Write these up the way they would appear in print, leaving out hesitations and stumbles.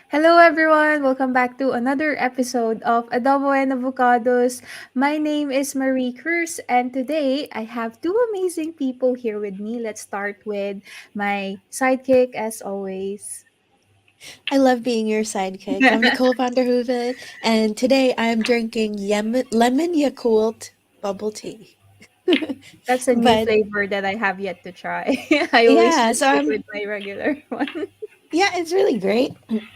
Hello, everyone. Welcome back to another episode of Adobo and Avocados. My name is Marie Cruz, and today I have two amazing people here with me. Let's start with my sidekick, as always. I love being your sidekick. I'm Nicole van der Hoeven, and today I am drinking lemon Yakult bubble tea. That's a new But flavor that I have yet to try. I always yeah, just so stick I'm with my regular one. yeah, it's really great.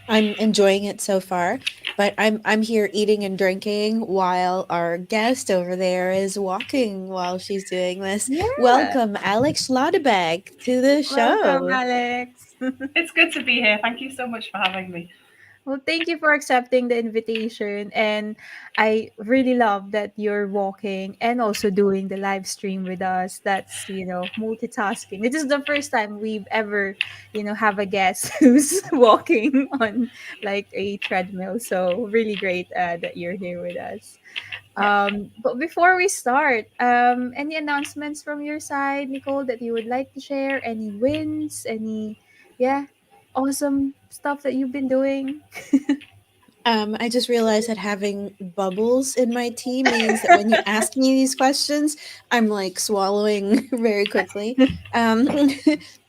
I'm enjoying it so far, but I'm here eating and drinking while our guest over there is walking while she's doing this. Yeah. Welcome, Alex Schladebeck, to the Welcome, show. Alex. It's good to be here. Thank you so much for having me. Well, thank you for accepting the invitation. And I really love that you're walking and also doing the live stream with us. That's, multitasking. This is the first time we've ever, have a guest who's walking on like a treadmill. So, really great that you're here with us. Yeah. But before we start, any announcements from your side, Nicole, that you would like to share? Any wins? Yeah, awesome stuff that you've been doing? I just realized that having bubbles in my tea means that when you ask me these questions, I'm like swallowing very quickly. Um,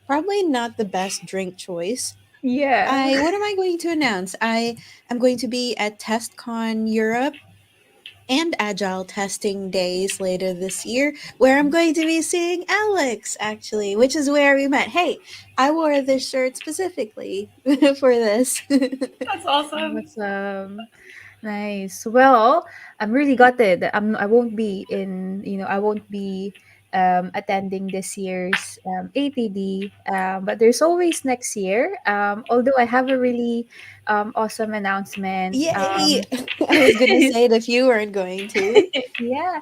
Probably not the best drink choice. Yeah. What am I going to announce? I am going to be at TestCon Europe and Agile testing days later this year, where I'm going to be seeing Alex, actually, which is where we met. Hey, I wore this shirt specifically for this. That's awesome. Awesome. Nice. Well, I'm really gutted that I won't be I won't be attending this year's ATD. But there's always next year. Although I have a really awesome announcement. Yay! I was gonna say it if you weren't going to. Yeah.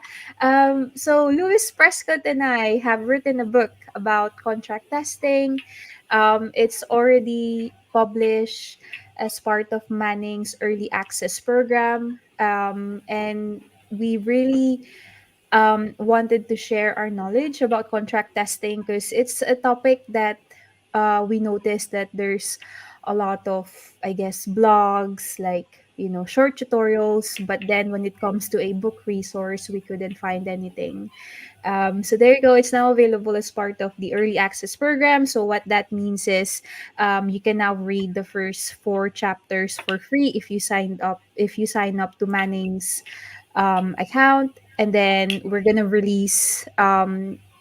So Louis Prescott and I have written a book about contract testing. It's already published as part of Manning's early access program. And we really wanted to share our knowledge about contract testing because it's a topic that we noticed that there's a lot of, I guess, blogs, like, short tutorials. But then when it comes to a book resource, we couldn't find anything. So there you go. It's now available as part of the early access program. So what that means is you can now read the first four chapters for free if you signed up. If you sign up to Manning's account, and then we're gonna release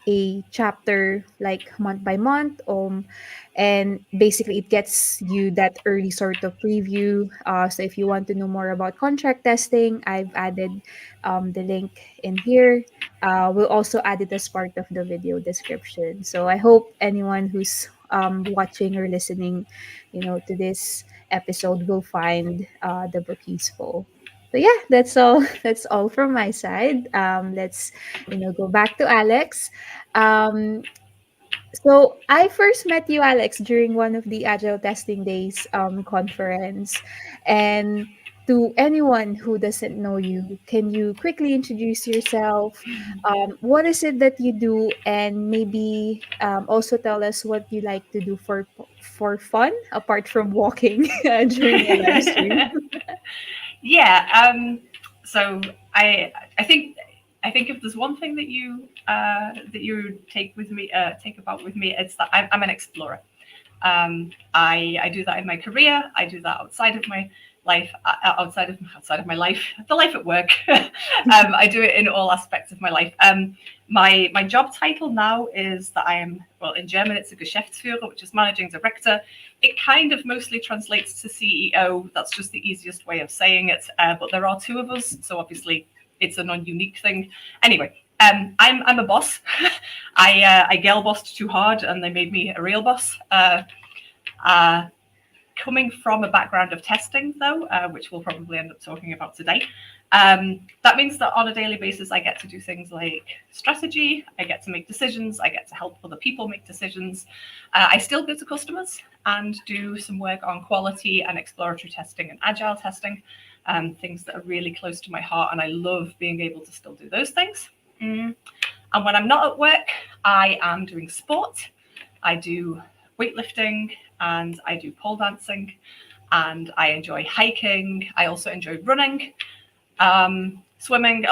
a chapter like month by month. And basically it gets you that early sort of preview. So if you want to know more about contract testing, I've added the link in here. We'll also add it as part of the video description. So I hope anyone who's watching or listening, to this episode will find the book useful. So yeah, that's all. That's all from my side. Let's go back to Alex. Um, so I first met you, Alex, during one of the Agile Testing Days conference. And to anyone who doesn't know you, can you quickly introduce yourself? What is it that you do, and maybe also tell us what you like to do for fun apart from walking during a live stream. yeah. So I think if there's one thing that you take about with me, it's that I'm an explorer. I do that in my career. I do that outside of my life, outside of my life, the life at work. I do it in all aspects of my life. My job title now is that I am, well, in German it's a Geschäftsführer, which is managing director. It kind of mostly translates to CEO. That's just the easiest way of saying it. But there are two of us, so obviously it's a non-unique thing. Anyway, I'm a boss. I girl bossed too hard, and they made me a real boss. Uh, Coming from a background of testing, though, which we'll probably end up talking about today, that means that on a daily basis, I get to do things like strategy, I get to make decisions, I get to help other people make decisions. I still go to customers and do some work on quality and exploratory testing and agile testing, things that are really close to my heart, and I love being able to still do those things. And when I'm not at work, I am doing sport. I do weightlifting and I do pole dancing. and I enjoy hiking. I also enjoy running, swimming.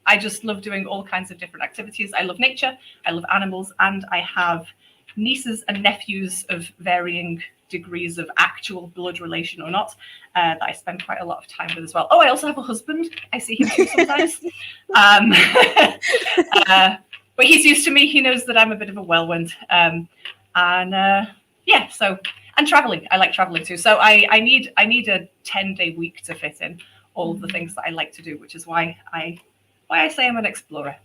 I just love doing all kinds of different activities. I love nature, I love animals, and I have nieces and nephews of varying degrees of actual blood relation or not, that I spend quite a lot of time with as well. Oh, I also have a husband. I see him too sometimes. But he's used to me. He knows that I'm a bit of a whirlwind. And yeah, so, and traveling. I like traveling too. So I need a 10-day week to fit in all of the things that I like to do, which is why I say I'm an explorer.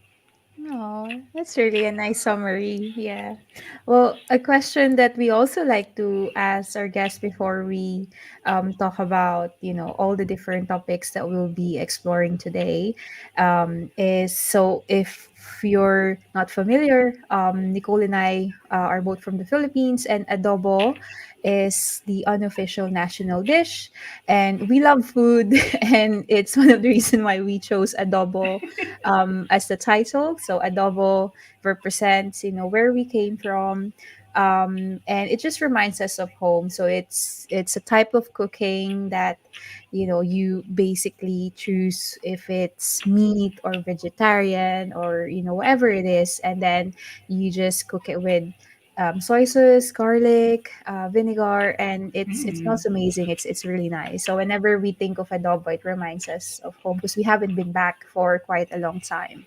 Oh, that's really a nice summary. Yeah. Well, a question that we also like to ask our guests before we talk about, all the different topics that we'll be exploring today, is so if you're not familiar, Nicole and I are both from the Philippines, and adobo is the unofficial national dish. And we love food, and it's one of the reasons why we chose adobo as the title. So adobo represents, where we came from, and it just reminds us of home. So it's a type of cooking that, you basically choose if it's meat or vegetarian, or whatever it is, and then you just cook it with soy sauce, garlic, vinegar, and it Mm. smells amazing. It's really nice. So whenever we think of adobo, it reminds us of home because we haven't been back for quite a long time.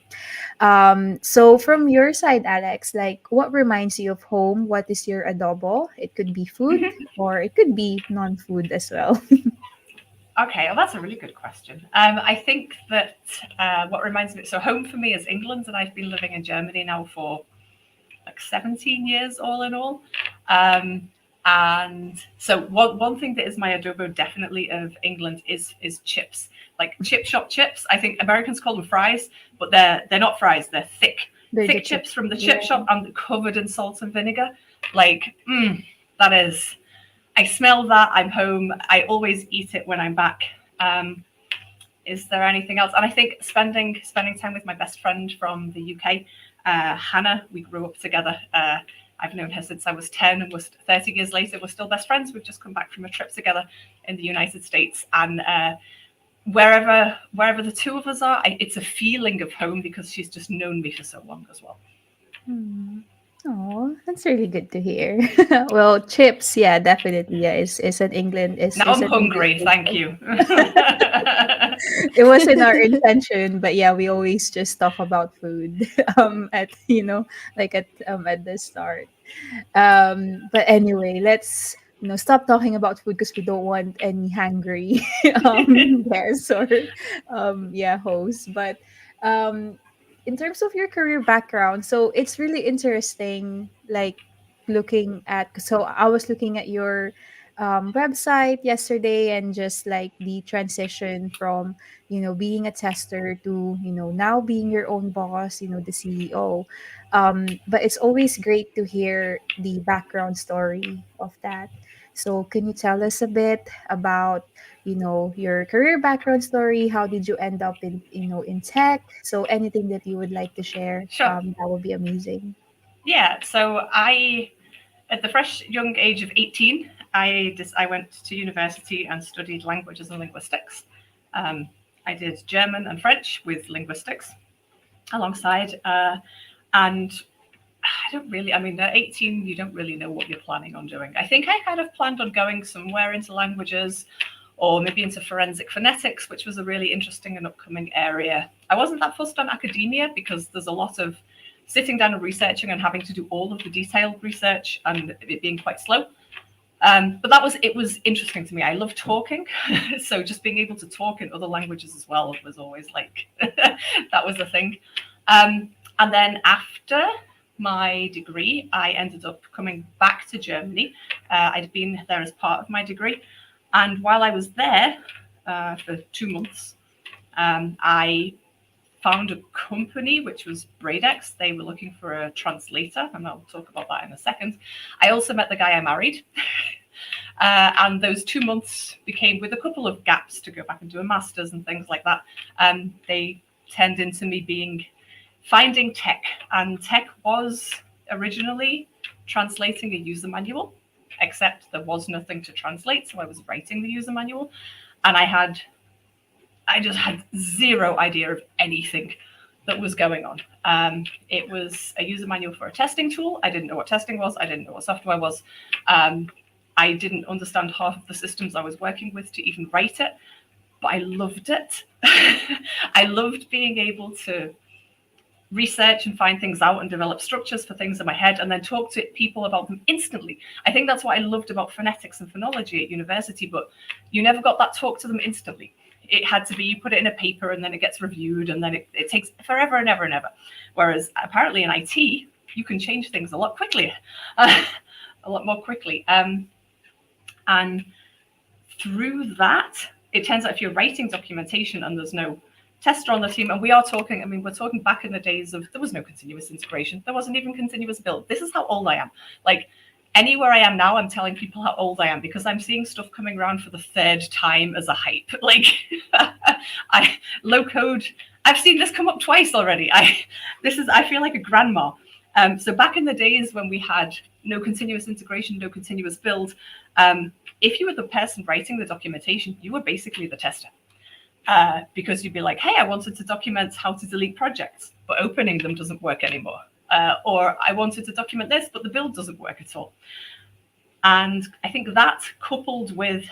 So from your side, Alex, like what reminds you of home? What is your adobo? It could be food or it could be non-food as well. Okay, well, that's a really good question. I think that what reminds me, so home for me is England, and I've been living in Germany now for like 17 years, all in all. Um, and so one thing that is my adobo definitely of England is chips, like chip shop chips. I think Americans call them fries, but they're not fries. They're They're the thick chip. chips from the chip Yeah. shop and covered in salt and vinegar. Like, that is. I smell that. I'm home. I always eat it when I'm back. Um, is there anything else? And I think spending time with my best friend from the UK, Hannah. We grew up together. I've known her since I was 10, and was 30 years later. We're still best friends. We've just come back from a trip together in the United States, and wherever the two of us are, it's a feeling of home because she's just known me for so long as well. Hmm. Oh, that's really good to hear. Well, chips, yeah, definitely. Yeah, is an England Now is I'm an English hungry. Thank staple. you. It wasn't our intention, but yeah, we always just talk about food at like at the start. But anyway, let's stop talking about food because we don't want any hungry guests or yeah, hosts. But um in terms of your career background, so it's really interesting, like looking at, so I was looking at your website yesterday, and just like the transition from being a tester to now being your own boss, the CEO. But it's always great to hear the background story of that. So can you tell us a bit about your career background story? How did you end up in tech? So anything that you would like to share, Sure. that would be amazing. Yeah. So at the fresh young age of 18, I went to university and studied languages and linguistics. Um, I did German and French with linguistics alongside, and I don't really. I mean, at 18, you don't really know what you're planning on doing. I think I kind of planned on going somewhere into languages, or maybe into forensic phonetics, which was a really interesting and upcoming area. I wasn't that fussed on academia because there's a lot of sitting down and researching and having to do all of the detailed research and it being quite slow. But it was interesting to me. I love talking, so just being able to talk in other languages as well was always like that was a thing. And then after my degree, I ended up coming back to Germany. I'd been there as part of my degree, and while I was there for 2 months, I found a company which was BREDEX. They were looking for a translator, and I'll talk about that in a second. I also met the guy I married. And those 2 months became, with a couple of gaps to go back and do a master's and things like that, they turned into me finding tech. And tech was originally translating a user manual. except there was nothing to translate. So I was writing the user manual, and I just had zero idea of anything that was going on. It was a user manual for a testing tool. I didn't know what testing was. I didn't know what software was. I didn't understand half of the systems I was working with to even write it, but I loved it. I loved being able to research and find things out and develop structures for things in my head and then talk to people about them instantly. I think that's what I loved about phonetics and phonology at university, but you never got that talk to them instantly. It had to be, you put it in a paper and then it gets reviewed and then it takes forever and ever and ever. Whereas apparently in IT, you can change things a lot quickly, a lot more quickly. And through that, it turns out if you're writing documentation and there's no tester on the team, and we are talking, I mean, we're talking back in the days of, there was no continuous integration. There wasn't even continuous build. This is how old I am. Like anywhere I am now, I'm telling people how old I am because I'm seeing stuff coming around for the third time as a hype. Like low code, I've seen this come up twice already. I feel like a grandma. So back in the days when we had no continuous integration, no continuous build, if you were the person writing the documentation, you were basically the tester. Because you'd be like, hey, I wanted to document how to delete projects, but opening them doesn't work anymore. Or I wanted to document this, but the build doesn't work at all. And I think that, coupled with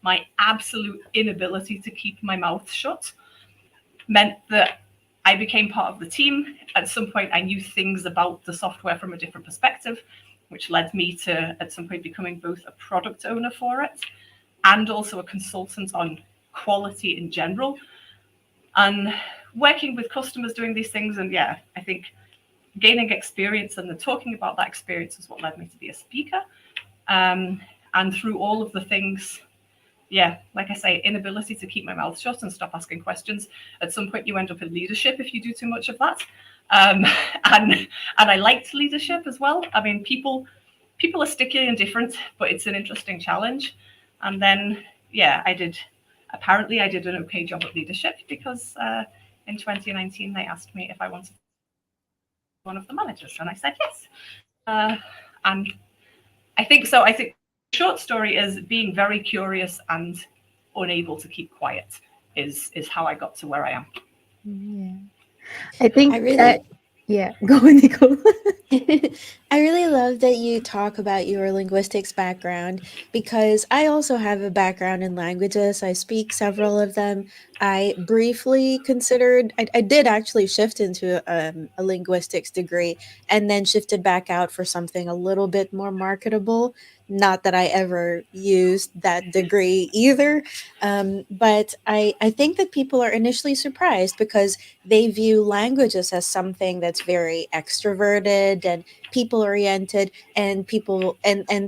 my absolute inability to keep my mouth shut, meant that I became part of the team. At some point, I knew things about the software from a different perspective, which led me to, at some point, becoming both a product owner for it and also a consultant on quality in general, and working with customers doing these things. And yeah, I think gaining experience and then talking about that experience is what led me to be a speaker. And through all of the things, yeah, like I say, inability to keep my mouth shut and stop asking questions. At some point, you end up in leadership if you do too much of that. And I liked leadership as well. I mean, people are sticky and different, but it's an interesting challenge. And then, yeah, apparently I did an okay job at leadership because in 2019 they asked me if I wanted to be one of the managers, and I said yes. And I think so. I think the short story is being very curious and unable to keep quiet is how I got to where I am. Yeah. I think, I really yeah, go, Nicole. I really love that you talk about your linguistics background because I also have a background in languages. I speak several of them. I briefly considered, I did actually shift into a linguistics degree and then shifted back out for something a little bit more marketable. Not that I ever used that degree either. But I think that people are initially surprised because they view languages as something that's very extroverted and people oriented, and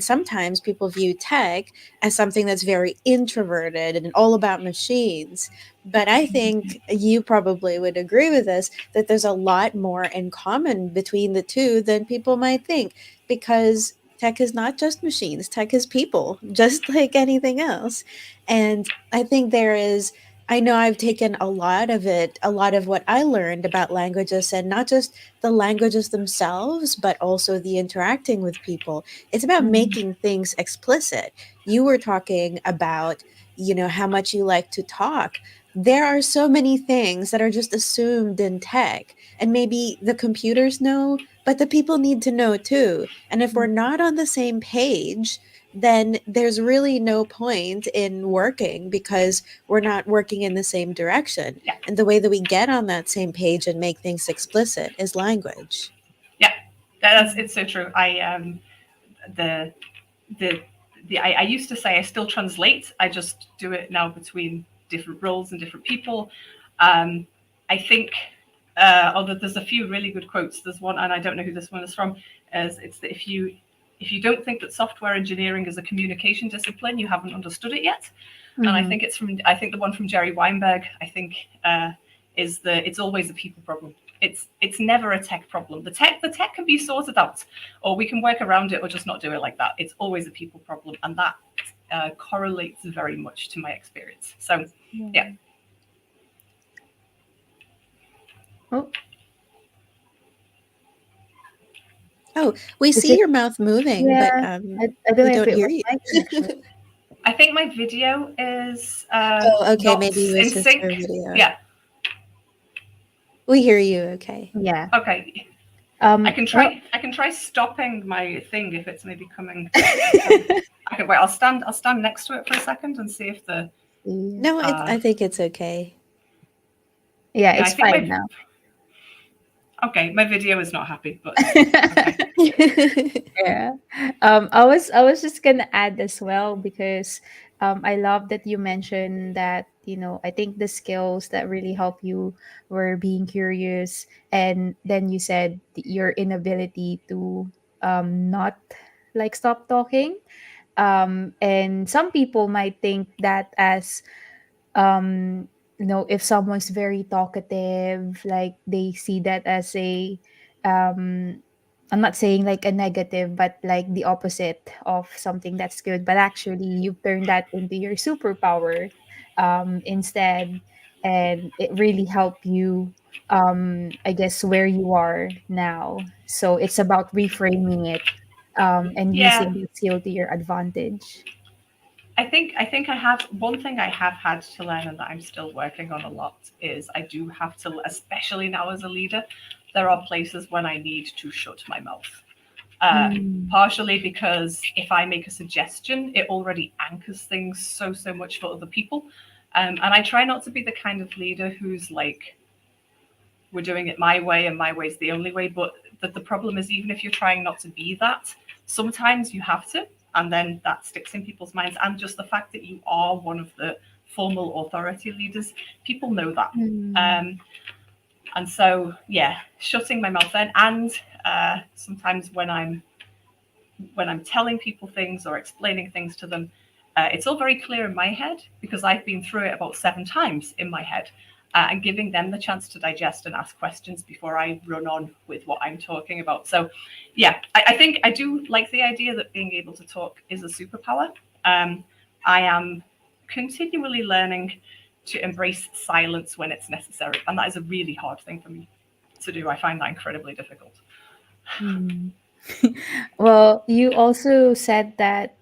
sometimes people view tech as something that's very introverted and all about machines. But I think you probably would agree with us that there's a lot more in common between the two than people might think, because tech is not just machines, tech is people, just like anything else. And I think there is, I know I've taken a lot of it, a lot of what I learned about languages, and not just the languages themselves, but also the interacting with people. It's about making things explicit. You were talking about, how much you like to talk. There are so many things that are just assumed in tech, and maybe the computers know, but the people need to know too. And if we're not on the same page, then there's really no point in working because we're not working in the same direction. Yeah, And the way that we get on that same page and make things explicit is language. yeah, it's so true. The the I used to say I still translate. I just do it now between different roles and different people. I think, although there's a few really good quotes. There's one, and I don't know who this one is from. It's that if you don't think that software engineering is a communication discipline, you haven't understood it yet. And I think the one from Jerry Weinberg. I think it's always a people problem. It's never a tech problem. The tech can be sorted out, or we can work around it, or just not do it like that. It's always a people problem, and that correlates very much to my experience. So yeah. Oh, Oh, we Is see it? your mouth moving, Yeah, but I don't we know if don't it hear was you. my connection. I think my video is Oh, okay, not maybe it was in just her sync. video. Yeah. We hear you okay. Yeah. Okay. Well, I can try stopping my thing if it's maybe coming. Okay, wait. I'll stand next to it for a second and see if the. see. No, Uh, I think it's okay. Yeah, yeah, I it's think fine my. now. Okay, my video is not happy, but okay. Yeah. I was just gonna add as well because I love that you mentioned that, I think the skills that really help you were being curious, and then you said your inability to not like stop talking. And some people might think that as if someone's very talkative, like they see that as a um I'm not saying like a negative, but like the opposite of something that's good, but actually you've turned that into your superpower instead, and it really helped you, I guess, where you are now. So it's about reframing it, and Yeah, using the skill to your advantage. I think I have one thing I have had to learn and that I'm still working on a lot is I do have to, especially now as a leader, there are places when I need to shut my mouth. Mm. Partially because if I make a suggestion, it already anchors things so much for other people. And I try not to be the kind of leader who's like, we're doing it my way and my way's the only way. But the problem is, even if you're trying not to be that, sometimes you have to. And then that sticks in people's minds. And just the fact that you are one of the formal authority leaders, people know that. Mm. Um, and so, yeah, shutting my mouth then. And sometimes when I'm telling people things or explaining things to them, it's all very clear in my head because I've been through it about 7 times in my head, and giving them the chance to digest and ask questions before I run on with what I'm talking about. So, yeah, I think I do like the idea that being able to talk is a superpower. I am continually learning to embrace silence when it's necessary, and that is a really hard thing for me to do. I find that incredibly difficult. Mm. Well, you also said that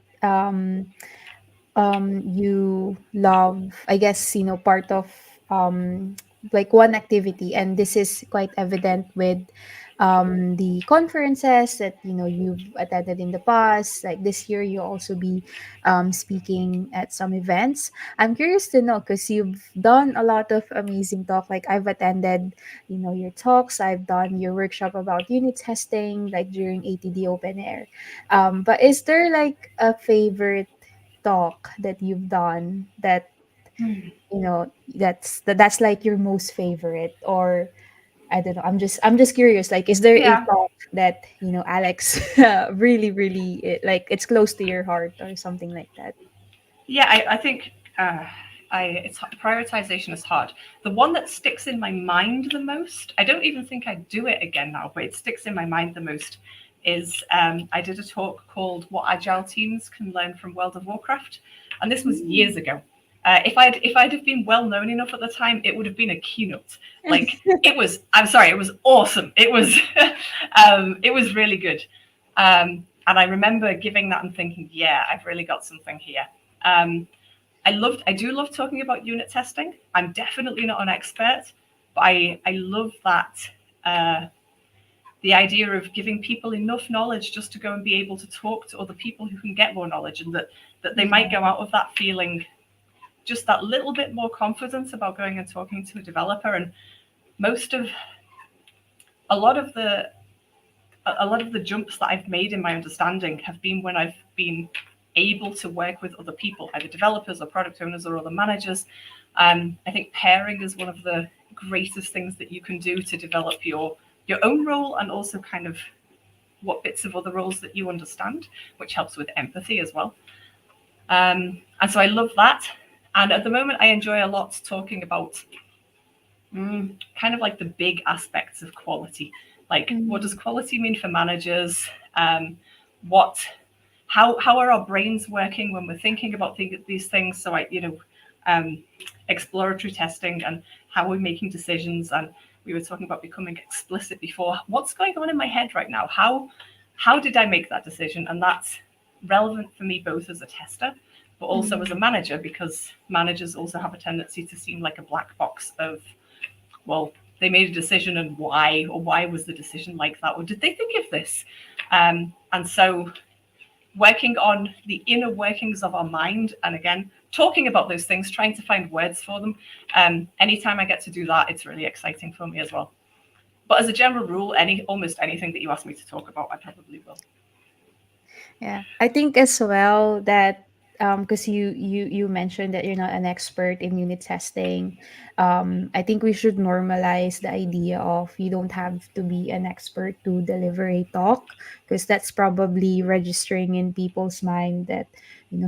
you love, I guess, part of like one activity, and this is quite evident with the conferences that you've attended in the past. Like this year you'll also be speaking at some events. I'm curious to know, because you've done a lot of amazing talk. Like I've attended your talks, I've done your workshop about unit testing like during ATD open air. But is there like a favorite talk that you've done that that's like your most favorite? Or I don't know, I'm just curious, like is there a Yeah, talk that Alex really really like it's close to your heart or something like that? yeah, I think it's prioritization is hard. The one that sticks in my mind the most, I don't even think I'd do it again now, but it sticks in my mind the most is I did a talk called "What Agile Teams Can Learn from World of Warcraft," and this was years Mm. ago. If I'd have been well known enough at the time, it would have been a keynote. Like it was. I'm sorry, it was awesome. It was it was really good. And I remember giving that and thinking, yeah, I've really got something here. Um, I do love talking about unit testing. I'm definitely not an expert, but I love that the idea of giving people enough knowledge just to go and be able to talk to other people who can get more knowledge, and that they might Yeah. go out of that feeling just that little bit more confidence about going and talking to a developer. And most of a lot of the a lot of the jumps that I've made in my understanding have been when I've been able to work with other people, either developers or product owners or other managers. I think pairing is one of the greatest things that you can do to develop your own role and also kind of what bits of other roles that you understand, which helps with empathy as well. And so I love that. And at the moment, I enjoy a lot talking about kind of like the big aspects of quality. Like, what does Mm. quality mean for managers? What, how are our brains working when we're thinking about these things? So, um, exploratory testing and how we're making decisions. And we were talking about becoming explicit before. What's going on in my head right now? how did I make that decision? And that's relevant for me both as a tester, but also as a manager, because managers also have a tendency to seem like a black box of, well, they made a decision and why, or why was the decision like that, or did they think of this? And so working on the inner workings of our mind, and again, talking about those things, trying to find words for them. Anytime I get to do that, it's really exciting for me as well. But as a general rule, almost anything that you ask me to talk about, I probably will. Yeah, I think as well that because you mentioned that you're not an expert in unit testing, I think we should normalize the idea of you don't have to be an expert to deliver a talk, because that's probably registering in people's mind that,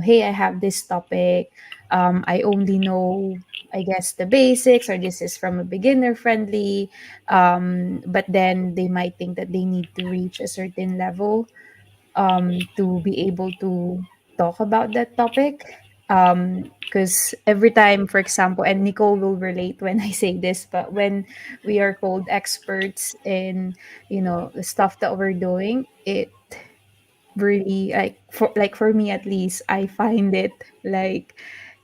hey, I have this topic, I only know, I guess, the basics, or this is from a beginner friendly, but then they might think that they need to reach a certain level to be able to talk about that topic. Because every time, for example, and Nicole will relate when I say this, but when we are called experts in, the stuff that we're doing, it really, like for me at least, I find it like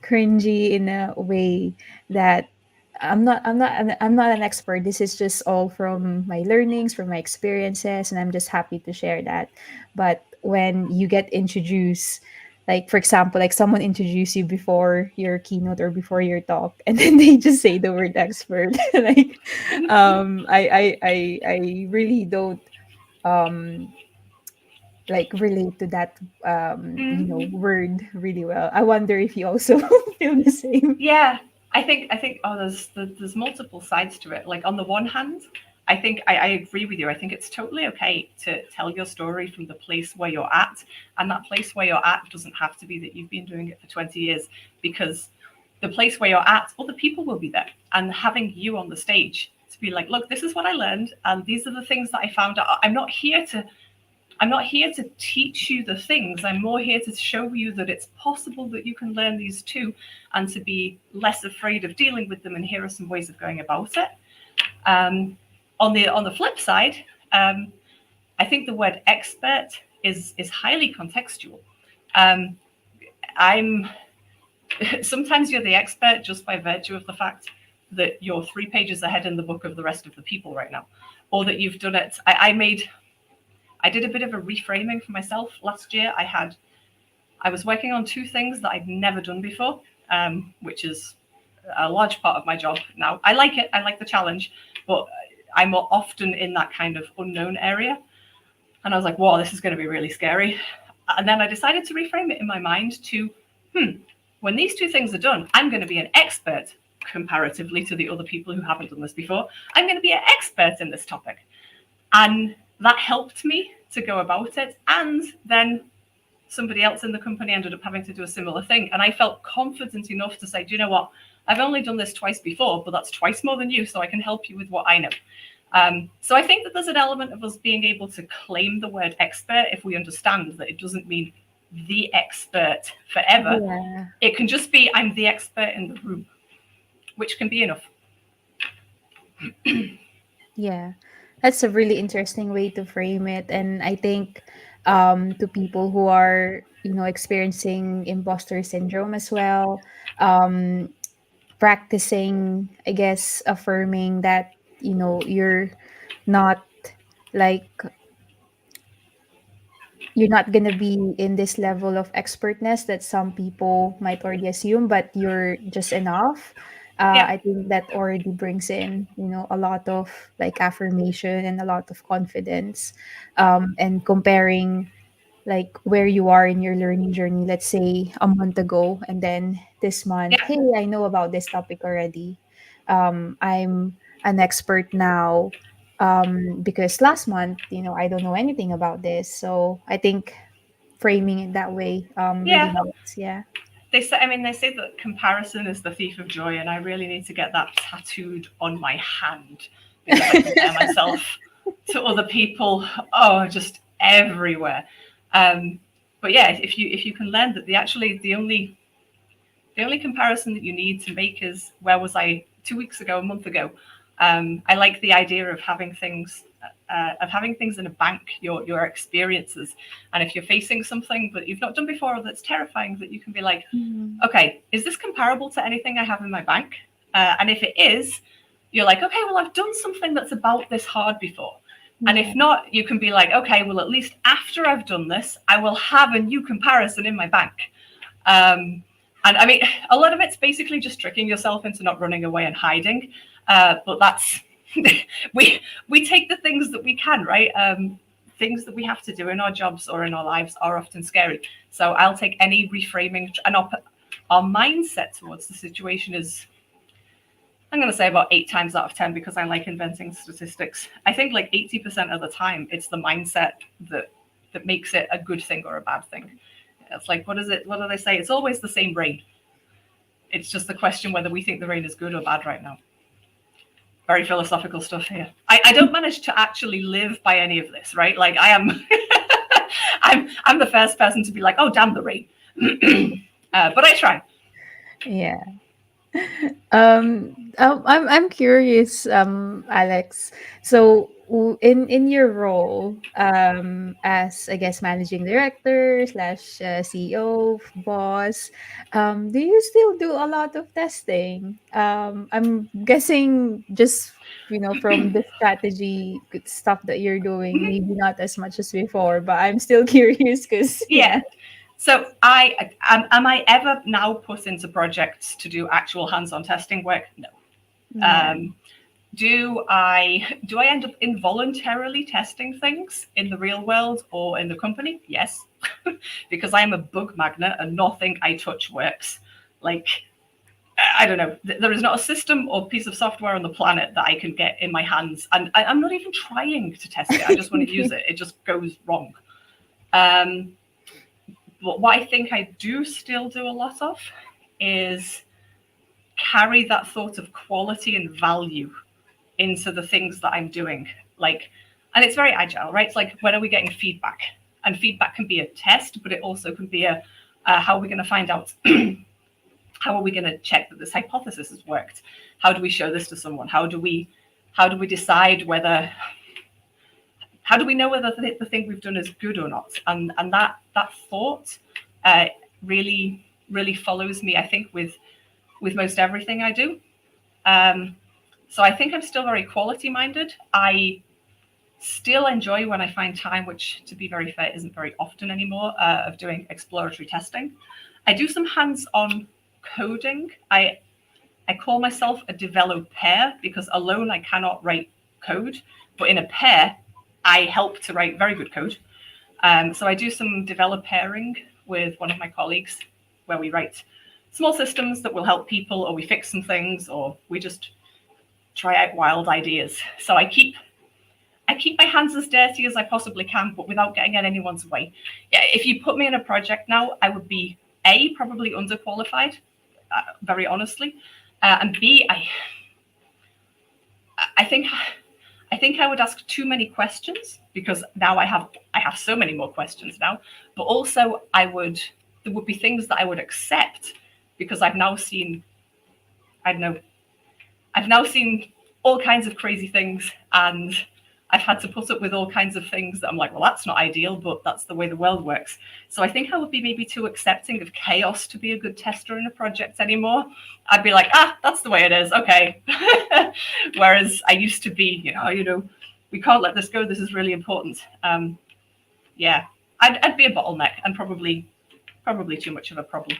cringy in a way that I'm not an expert. This is just all from my learnings, from my experiences, and I'm just happy to share that. But when you get introduced, like for example, like someone introduce you before your keynote or before your talk, and then they just say the word expert, like I really don't um like relate to that word really well. I wonder if you also feel the same. Yeah, I think there's multiple sides to it. Like on the one hand, I agree with you. I think it's totally okay to tell your story from the place where you're at, and that place where you're at doesn't have to be that you've been doing it for 20 years, because the place where you're at, other people will be there, and having you on the stage to be like, look, this is what I learned, and these are the things that I found out. I'm not here to teach you the things. I'm more here to show you that it's possible that you can learn these too, and to be less afraid of dealing with them. And here are some ways of going about it. Um, on the flip side, I think the word expert is highly contextual. Um, I'm Sometimes you're the expert just by virtue of the fact that you're 3 pages ahead in the book of the rest of the people right now, or that you've done it. I did a bit of a reframing for myself last year. I was working on 2 things that I'd never done before, which is a large part of my job now. I like it. I like the challenge, but I'm more often in that kind of unknown area. And I was like, "Wow, this is going to be really scary." And then I decided to reframe it in my mind to, when these 2 things are done, I'm going to be an expert comparatively to the other people who haven't done this before. I'm going to be an expert in this topic. And that helped me to go about it. And then somebody else in the company ended up having to do a similar thing. And I felt confident enough to say, do you know what? I've only done this twice before, but that's twice more than you, so I can help you with what I know. So I think that there's an element of us being able to claim the word expert if we understand that it doesn't mean the expert forever. Yeah. It can just be, I'm the expert in the room, which can be enough. Yeah. That's a really interesting way to frame it. And I think to people who are, experiencing imposter syndrome as well, um, practicing, I guess, affirming that, you're not like you're not gonna be in this level of expertness that some people might already assume, but you're just enough. Yeah, I think that already brings in, a lot of like affirmation and a lot of confidence. And comparing like where you are in your learning journey, let's say a month ago, and then this month, yeah, hey, I know about this topic already. I'm an expert now, because last month, I don't know anything about this. So I think framing it that way really yeah. helps. Yeah. They say that comparison is the thief of joy, and I really need to get that tattooed on my hand, because I compare myself to other people, just everywhere. Um, but yeah, if you can learn that the only comparison that you need to make is, where was I 2 weeks ago, a month ago. I like the idea of having things of having things in a bank, your experiences. And if you're facing something that you've not done before that's terrifying, that you can be like, Mhm. okay, is this comparable to anything I have in my bank? And if it is, you're like, okay, well, I've done something that's about this hard before. And Yeah. if not, you can be like, okay, well, at least after I've done this, I will have a new comparison in my bank. And I mean, a lot of it's basically just tricking yourself into not running away and hiding. But that's we take the things that we can, right? Things that we have to do in our jobs or in our lives are often scary. So I'll take any reframing, and our mindset towards the situation is, I'm going to say about 8 times out of 10, because I like inventing statistics. I think like 80% of the time, it's the mindset that makes it a good thing or a bad thing. It's like, what is it? What do they say? It's always the same rain. It's just the question whether we think the rain is good or bad right now. Very philosophical stuff here. I don't manage to actually live by any of this, right? Like I am, I'm the first person to be like, oh, damn the rain. But I try. Yeah. I'm curious, Alex. So, in your role, as, I guess, managing director slash CEO, boss, do you still do a lot of testing? I'm guessing just, from the strategy stuff that you're doing, Mhm. maybe not as much as before, but I'm still curious because, Yeah. So I am I ever now put into projects to do actual hands-on testing work? No. yeah. Um, do I end up involuntarily testing things in the real world or in the company? Yes, because I am a bug magnet and nothing I touch works. Like I don't know, there is not a system or piece of software on the planet that I can get in my hands, and I'm not even trying to test it. I just want to use it. It just goes wrong. Um, but what I think I do still do a lot of is carry that thought of quality and value into the things that I'm doing. Like, and it's very agile, right? It's like, when are we getting feedback? And feedback can be a test, but it also can be a how are we going to find out? How are we going to check that this hypothesis has worked? How do we show this to someone? How do we decide whether? How do we know whether the thing we've done is good or not? And that thought uh, really follows me. I think with most everything I do. Um, so I think I'm still very quality minded. I still enjoy when I find time, which, to be very fair, isn't very often anymore, of doing exploratory testing. I do some hands-on coding. I call myself a developer because alone I cannot write code, but in a pair, I help to write very good code. So I do some developering with one of my colleagues, where we write small systems that will help people, or we fix some things, or we just try out wild ideas. So I keep my hands as dirty as I possibly can, but without getting in anyone's way. Yeah, if you put me in a project now, I would be probably underqualified, very honestly, and B, I think I would ask too many questions, because now I have so many more questions now. But also, there would be things that I would accept, because I don't know I've now seen all kinds of crazy things, and I've had to put up with all kinds of things that I'm like, well, that's not ideal, but that's the way the world works. So I think I would be maybe too accepting of chaos to be a good tester in a project anymore. I'd be like, that's the way it is. Okay. Whereas I used to be, we can't let this go. This is really important. Yeah, I'd be a bottleneck, and probably too much of a problem.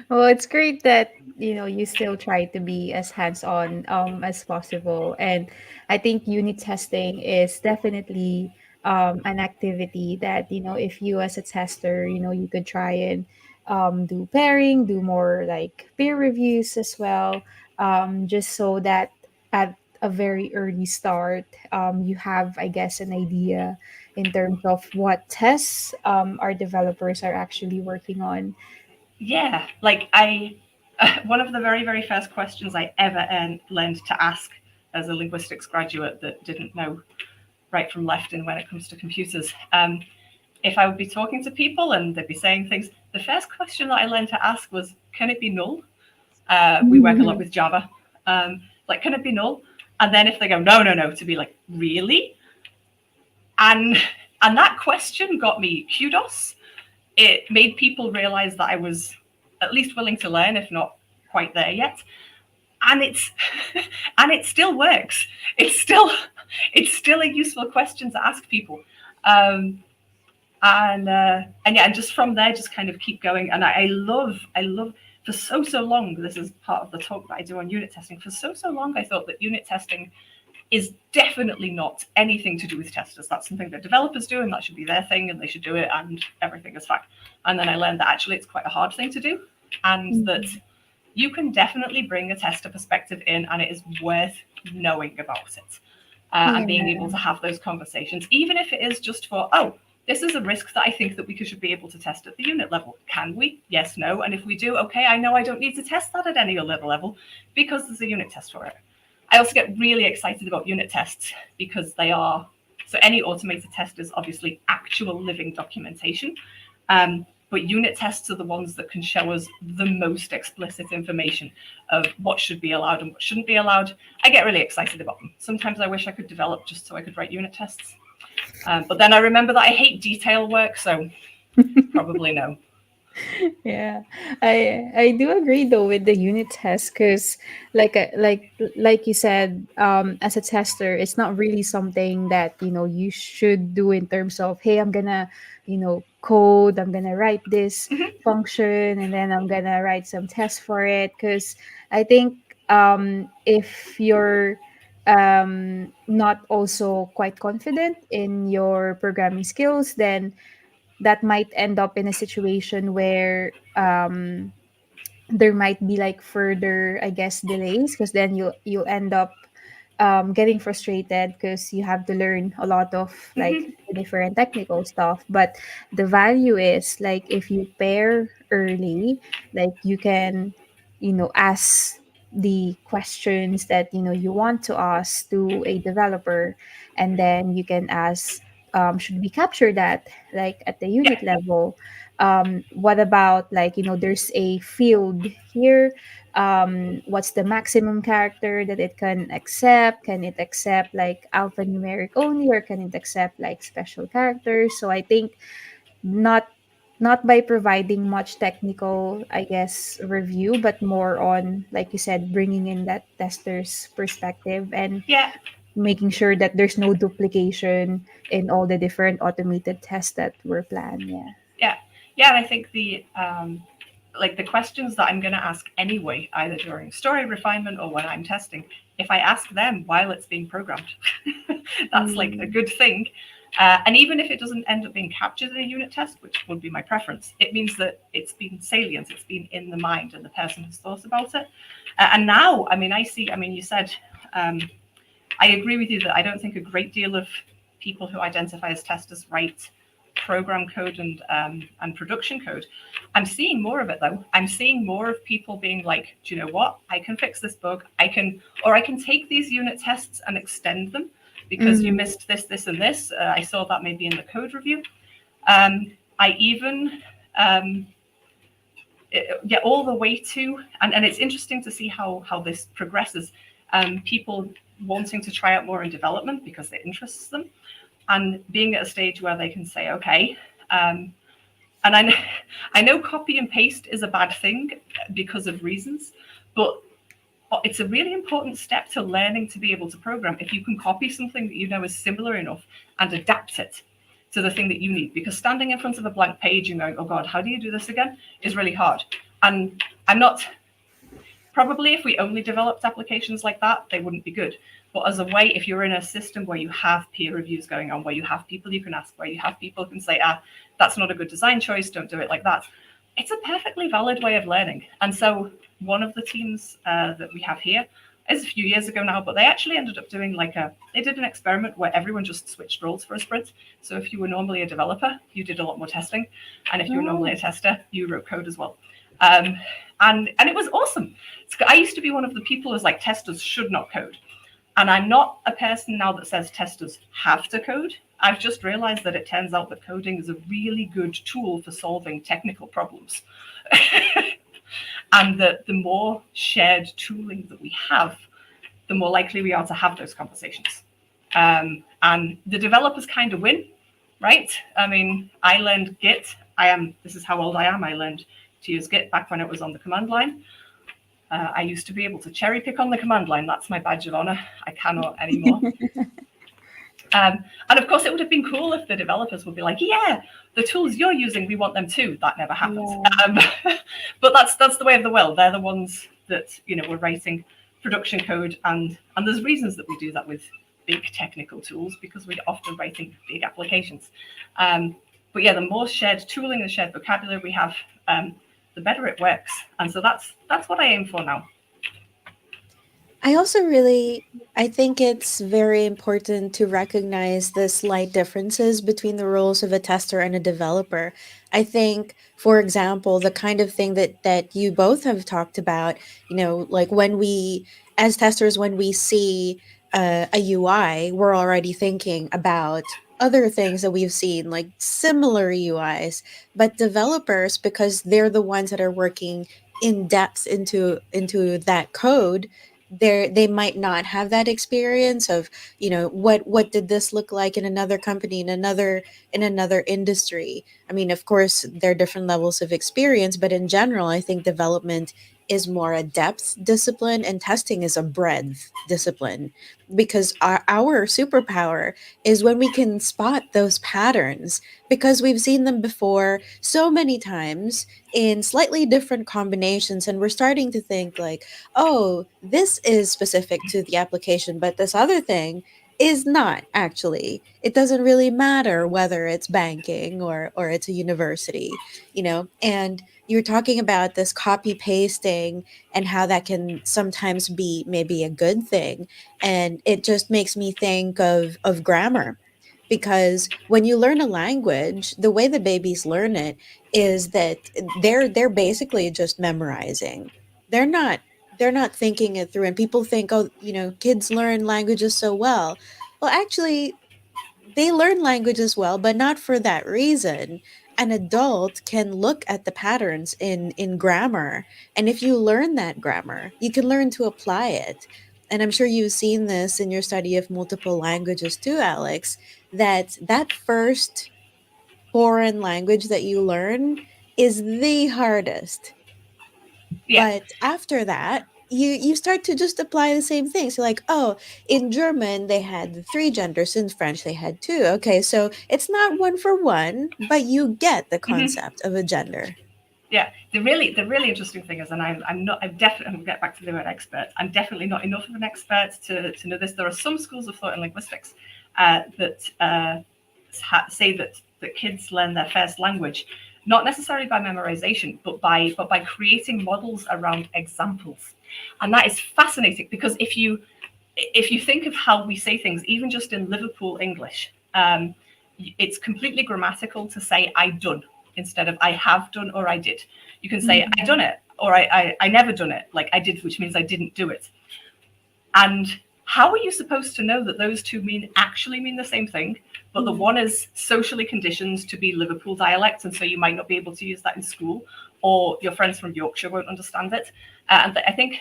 Well, it's great that you still try to be as hands-on as possible, and I think unit testing is definitely an activity that if you as a tester, you could try and do pairing, do more like peer reviews as well, just so that at a very early start, you have, I guess, an idea in terms of what tests our developers are actually working on. Yeah, like one of the very first questions I ever learned to ask as a linguistics graduate that didn't know right from left in when it comes to computers. If I would be talking to people and they'd be saying things, the first question that I learned to ask was, can it be null? We work a lot with Java. Like, can it be null? And then if they go, no, no, no, to be like, really? And that question got me kudos. It made people realize that I was at least willing to learn, if not quite there yet. And it still works. It's still a useful question to ask people. And yeah, and just from there, just kind of keep going. And I love for so long. This is part of the talk that I do on unit testing. For so long, I thought that unit testing is definitely not anything to do with testers. That's something that developers do, and that should be their thing, and they should do it, and everything is fine. And then I learned that actually it's quite a hard thing to do, and that you can definitely bring a tester perspective in, and it is worth knowing about it and being able to have those conversations, even if it is just for, oh, this is a risk that I think that we should be able to test at the unit level. Can we? Yes, no. And if we do, okay, I know I don't need to test that at any other level because there's a unit test for it. I also get really excited about unit tests because they are, so any automated test is obviously actual living documentation. But unit tests are the ones that can show us the most explicit information of what should be allowed and what shouldn't be allowed. I get really excited about them. Sometimes I wish I could develop just so I could write unit tests. But then I remember that I hate detail work, so probably no. Yeah, I do agree though with the unit test, because like you said, as a tester, it's not really something that you should do in terms of, hey, I'm gonna code, I'm gonna write this function, and then I'm gonna write some tests for it. Because I think if you're not also quite confident in your programming skills, then that might end up in a situation where there might be like further, I guess, delays, because then you end up getting frustrated because you have to learn a lot of like different technical stuff. But the value is like if you pair early, like you can ask the questions that you want to ask to a developer, and then you can ask, should we capture that like at the unit Yeah, level? What about like there's a field here, what's the maximum character that it can accept? Can it accept like alphanumeric only, or can it accept like special characters? So I think not not by providing much technical, I guess, review, but more on, like you said, bringing in that tester's perspective and yeah, making sure that there's no duplication in all the different automated tests that were planned. Yeah. yeah, yeah. And I think the like the questions that I'm going to ask anyway, either during story refinement or when I'm testing, if I ask them while it's being programmed, that's like a good thing. And even if it doesn't end up being captured in a unit test, which would be my preference, it means that it's been salient, it's been in the mind, and the person has thought about it. And now, I mean, you said, I agree with you that I don't think a great deal of people who identify as testers write program code and production code. I'm seeing more of it though. I'm seeing more of people being like, do you know what? I can fix this bug. I can take these unit tests and extend them because you missed this, this, and this. I saw that maybe in the code review. I even get all the way to, and it's interesting to see how this progresses. People wanting to try out more in development because it interests them, and being at a stage where they can say, okay, and I know copy and paste is a bad thing because of reasons, but it's a really important step to learning to be able to program if you can copy something that you know is similar enough and adapt it to the thing that you need. Because standing in front of a blank page and going, oh God, how do you do this again, is really hard. And I'm not, probably if we only developed applications like that, they wouldn't be good. But as a way, if you're in a system where you have peer reviews going on, where you have people you can ask, where you have people who can say, that's not a good design choice, don't do it like that, it's a perfectly valid way of learning. And so one of the teams that we have here is a few years ago now, but they actually ended up doing they did an experiment where everyone just switched roles for a sprint. So if you were normally a developer, you did a lot more testing. And if you were normally a tester, you wrote code as well. And it was awesome. I used to be one of the people who's like, testers should not code. And I'm not a person now that says testers have to code. I've just realized that it turns out that coding is a really good tool for solving technical problems. And that the more shared tooling that we have, the more likely we are to have those conversations. And the developers kind of win, right? I mean, I learned Git. This is how old I am. I learned to use Git back when it was on the command line. I used to be able to cherry pick on the command line. That's my badge of honor. I cannot anymore. And of course, it would have been cool if the developers would be like, yeah, the tools you're using, we want them too. That never happens. Yeah. But that's the way of the world. They're the ones that, were writing production code. And there's reasons that we do that with big technical tools, because we're often writing big applications. But yeah, the more shared tooling and shared vocabulary we have, the better it works. And so that's what I aim for now. I think it's very important to recognize the slight differences between the roles of a tester and a developer. I think, for example, the kind of thing that you both have talked about, like when we, as testers, when we see a UI, we're already thinking about other things that we've seen, like similar UIs. But developers, because they're the ones that are working in depth into that code, they might not have that experience of, what did this look like in another company, in another industry. I mean, of course there are different levels of experience, but in general I think development is more a depth discipline and testing is a breadth discipline, because our superpower is when we can spot those patterns, because we've seen them before so many times in slightly different combinations, and we're starting to think like, oh, this is specific to the application, but this other thing is not actually. It doesn't really matter whether it's banking or it's a university, and you're talking about this copy pasting and how that can sometimes be maybe a good thing. And it just makes me think of grammar. Because when you learn a language, the way the babies learn it is that they're basically just memorizing. They're not thinking it through, and people think, oh, kids learn languages so well. Well, actually, they learn languages well, but not for that reason. An adult can look at the patterns in grammar, and if you learn that grammar, you can learn to apply it. And I'm sure you've seen this in your study of multiple languages too, Alex, that first foreign language that you learn is the hardest. Yeah. But after that, you start to just apply the same things. So like, oh, in German they had three genders, in French they had two. Okay, so it's not one for one, but you get the Mm-hmm. concept of a gender. Yeah, the really interesting thing is, and I'm definitely, I'll get back to the word expert. I'm definitely not enough of an expert to know this. There are some schools of thought in linguistics that say that kids learn their first language not necessarily by memorization, but by creating models around examples, and that is fascinating, because if you think of how we say things, even just in Liverpool English, it's completely grammatical to say "I done" instead of "I have done" or "I did." You can say "I done it" or I never done it, like "I did," which means I didn't do it. And how are you supposed to know that those two actually mean the same thing, but the one is socially conditioned to be Liverpool dialect, and so you might not be able to use that in school, or your friends from Yorkshire won't understand it? And I think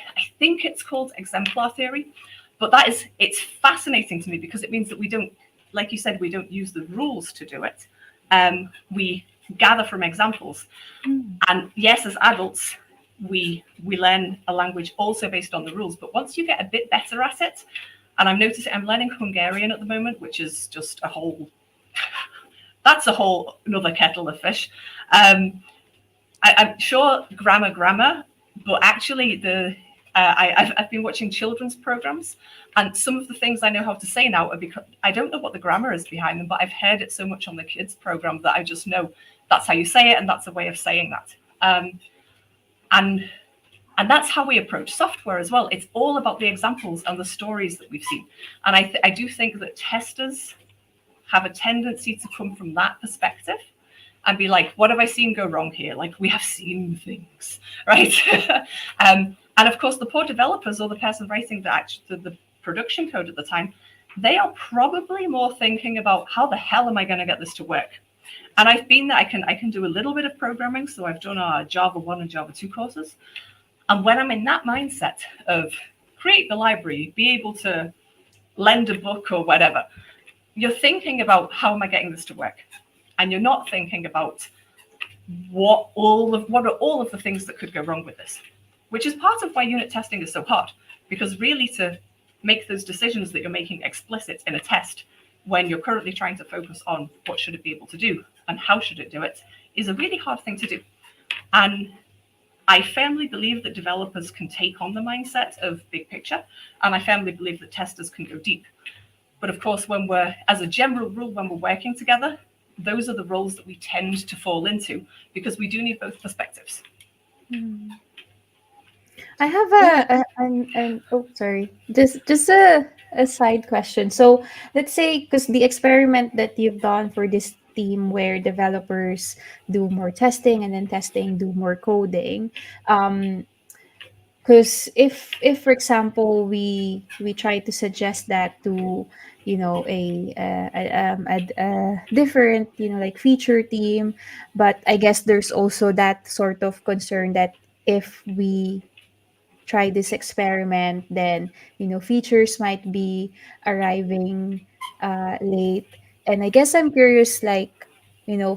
it's called exemplar theory. But it's fascinating to me, because it means that we don't, like you said, we don't use the rules to do it. We gather from examples. And yes, as adults, we learn a language also based on the rules. But once you get a bit better at it, and I'm noticing I'm learning Hungarian at the moment, which is just that's a whole another kettle of fish. I'm sure grammar, but actually I've been watching children's programs, and some of the things I know how to say now are because I don't know what the grammar is behind them, but I've heard it so much on the kids program that I just know that's how you say it, and that's a way of saying that. And that's how we approach software as well. It's all about the examples and the stories that we've seen. And I do think that testers have a tendency to come from that perspective and be like, what have I seen go wrong here? Like, we have seen things, right? And of course, the poor developers, or the person writing the production code at the time, they are probably more thinking about, how the hell am I going to get this to work? And I've been there. I can do a little bit of programming. So I've done our Java 1 and Java 2 courses. And when I'm in that mindset of, create the library, be able to lend a book or whatever, you're thinking about how am I getting this to work? And you're not thinking about what are all of the things that could go wrong with this, which is part of why unit testing is so hard, because really to make those decisions that you're making explicit in a test when you're currently trying to focus on what should it be able to do and how should it do it is a really hard thing to do. And I firmly believe that developers can take on the mindset of big picture, and I firmly believe that testers can go deep. But of course, when we're, as a general rule, when we're working together, those are the roles that we tend to fall into because we do need both perspectives. I have Yeah. an oh, sorry, just a side question. So let's say, because the experiment that you've done for this team where developers do more testing and then testing do more coding, because if for example we try to suggest that to a different like feature team, but I guess there's also that sort of concern that if we try this experiment, then features might be arriving late. And I guess I'm curious, like,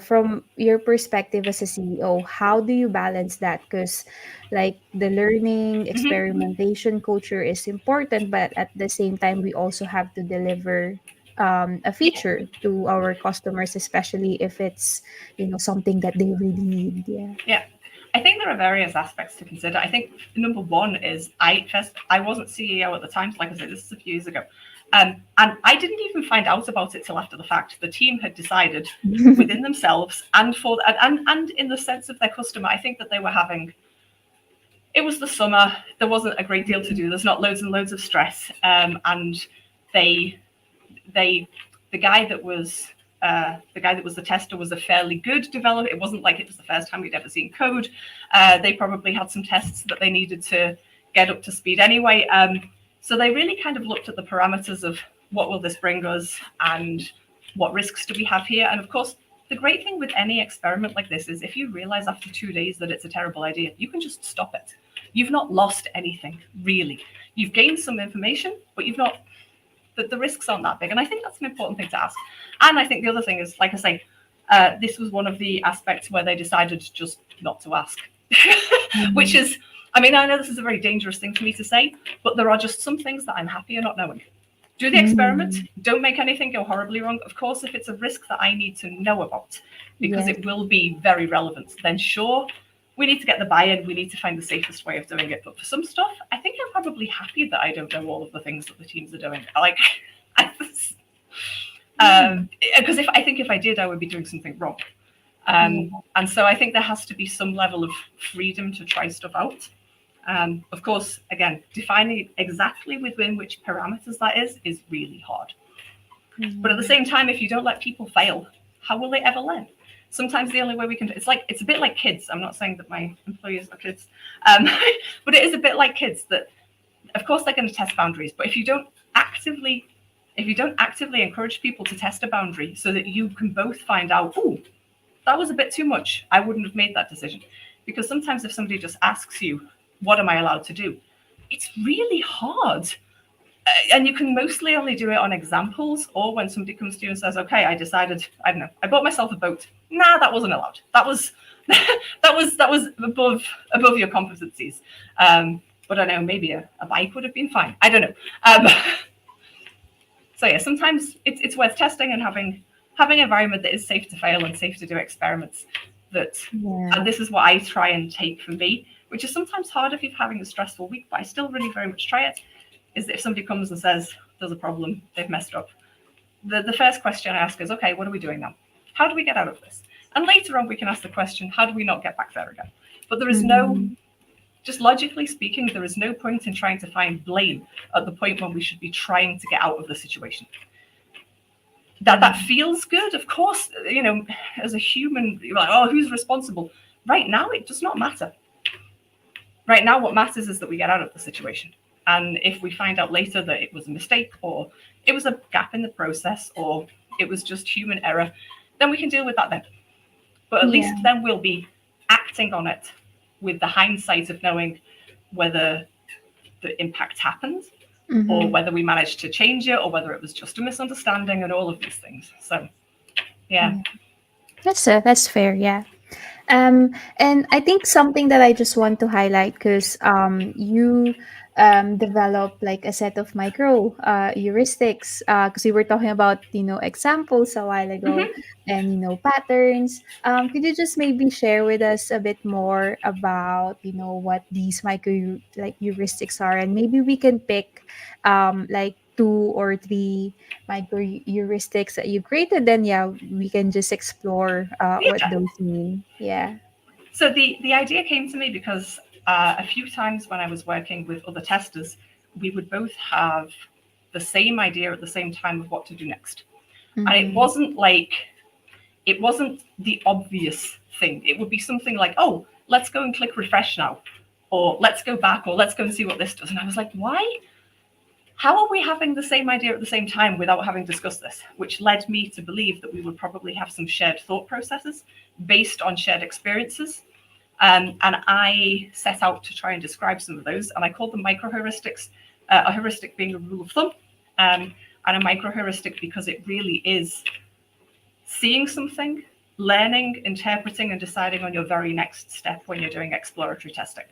from your perspective as a CEO, how do you balance that? Because like the learning experimentation culture is important, but at the same time we also have to deliver a Yeah, feature to our customers, especially if it's something that they really need. Yeah. yeah. I think there are various aspects to consider. I think number one is I wasn't CEO at the time, so like I said, this is a few years ago. And I didn't even find out about it till after the fact. The team had decided within themselves and in the sense of their customer, I think that they were having, it was the summer, there wasn't a great deal to do, there's not loads and loads of stress. And they the guy that was the tester was a fairly good developer. It wasn't like it was the first time we'd ever seen code. They probably had some tests that they needed to get up to speed anyway. So they really kind of looked at the parameters of what will this bring us and what risks do we have here. And of course, the great thing with any experiment like this is if you realize after 2 days that it's a terrible idea, you can just stop it. You've not lost anything, really. You've gained some information, but you've not, the risks aren't that big. And I think that's an important thing to ask. And I think the other thing is, like I say, this was one of the aspects where they decided just not to ask, which is, I mean, I know this is a very dangerous thing for me to say, but there are just some things that I'm happier not knowing. Do the experiment. Don't make anything go horribly wrong. Of course, if it's a risk that I need to know about, because Yes. it will be very relevant, then sure, we need to get the buy-in. We need to find the safest way of doing it. But for some stuff, I think I'm probably happy that I don't know all of the things that the teams are doing. Like, because if I did, I would be doing something wrong. And so I think there has to be some level of freedom to try stuff out. Of course, again, defining exactly within which parameters that is really hard. But at the same time, if you don't let people fail, how will they ever learn? Sometimes the only way we can, it's a bit like kids. I'm not saying that my employees are kids, but it is a bit like kids that, of course, they're going to test boundaries. But if you don't actively encourage people to test a boundary so that you can both find out, oh, that was a bit too much, I wouldn't have made that decision. Because sometimes if somebody just asks you, what am I allowed to do? It's really hard. And you can mostly only do it on examples or when somebody comes to you and says, okay, I decided, I don't know, I bought myself a boat. Nah, that wasn't allowed. That was that was above your competencies. But I know maybe a bike would have been fine. I don't know. So yeah, sometimes it's worth testing and having an environment that is safe to fail and safe to do experiments. And this is what I try and take from me, which is sometimes hard if you're having a stressful week, but I still really very much try it, is that if somebody comes and says, there's a problem, they've messed up, the first question I ask is, okay, what are we doing now? How do we get out of this? And later on, we can ask the question, how do we not get back there again? But there is no, just logically speaking, there is no point in trying to find blame at the point when we should be trying to get out of the situation. That feels good, of course, as a human, you're like, oh, who's responsible? Right now, it does not matter. Right now, what matters is that we get out of the situation. And if we find out later that it was a mistake or it was a gap in the process or it was just human error, then we can deal with that then. But at least then we'll be acting on it with the hindsight of knowing whether the impact happened, or Mm-hmm. whether we managed to change it, or whether it was just a misunderstanding, and all of these things. So, yeah. Yeah. That's fair. Yeah. And I think something that I just want to highlight, because you develop like a set of micro heuristics, because we were talking about, examples a while ago, Mm-hmm. and patterns. Could you just maybe share with us a bit more about what these micro like heuristics are, and maybe we can pick like two or three micro heuristics that you created, then yeah, we can just explore what Yeah. those mean. Yeah. So the idea came to me because a few times when I was working with other testers, we would both have the same idea at the same time of what to do next. And Mm-hmm. it wasn't the obvious thing. It would be something like, oh, let's go and click refresh now, or let's go back, or let's go and see what this does. And I was like, why? How are we having the same idea at the same time without having discussed this? Which led me to believe that we would probably have some shared thought processes based on shared experiences. And I set out to try and describe some of those, and I called them microheuristics, a heuristic being a rule of thumb, and a microheuristic because it really is seeing something, learning, interpreting, and deciding on your very next step when you're doing exploratory testing.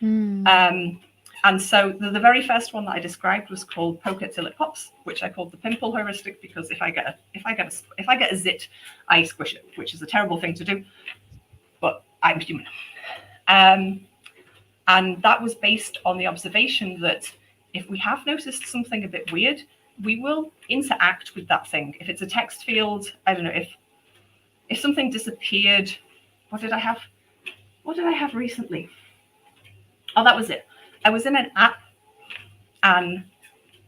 Mm. Um, and so the very first one that I described was called poke it till it pops, which I called the pimple heuristic because if I get a zit, I squish it, which is a terrible thing to do, but I'm human. Um, and that was based on the observation that if we have noticed something a bit weird, we will interact with that thing. If it's a text field, I don't know, if something disappeared, what did I have? What did I have recently? Oh, that was it. I was in an app and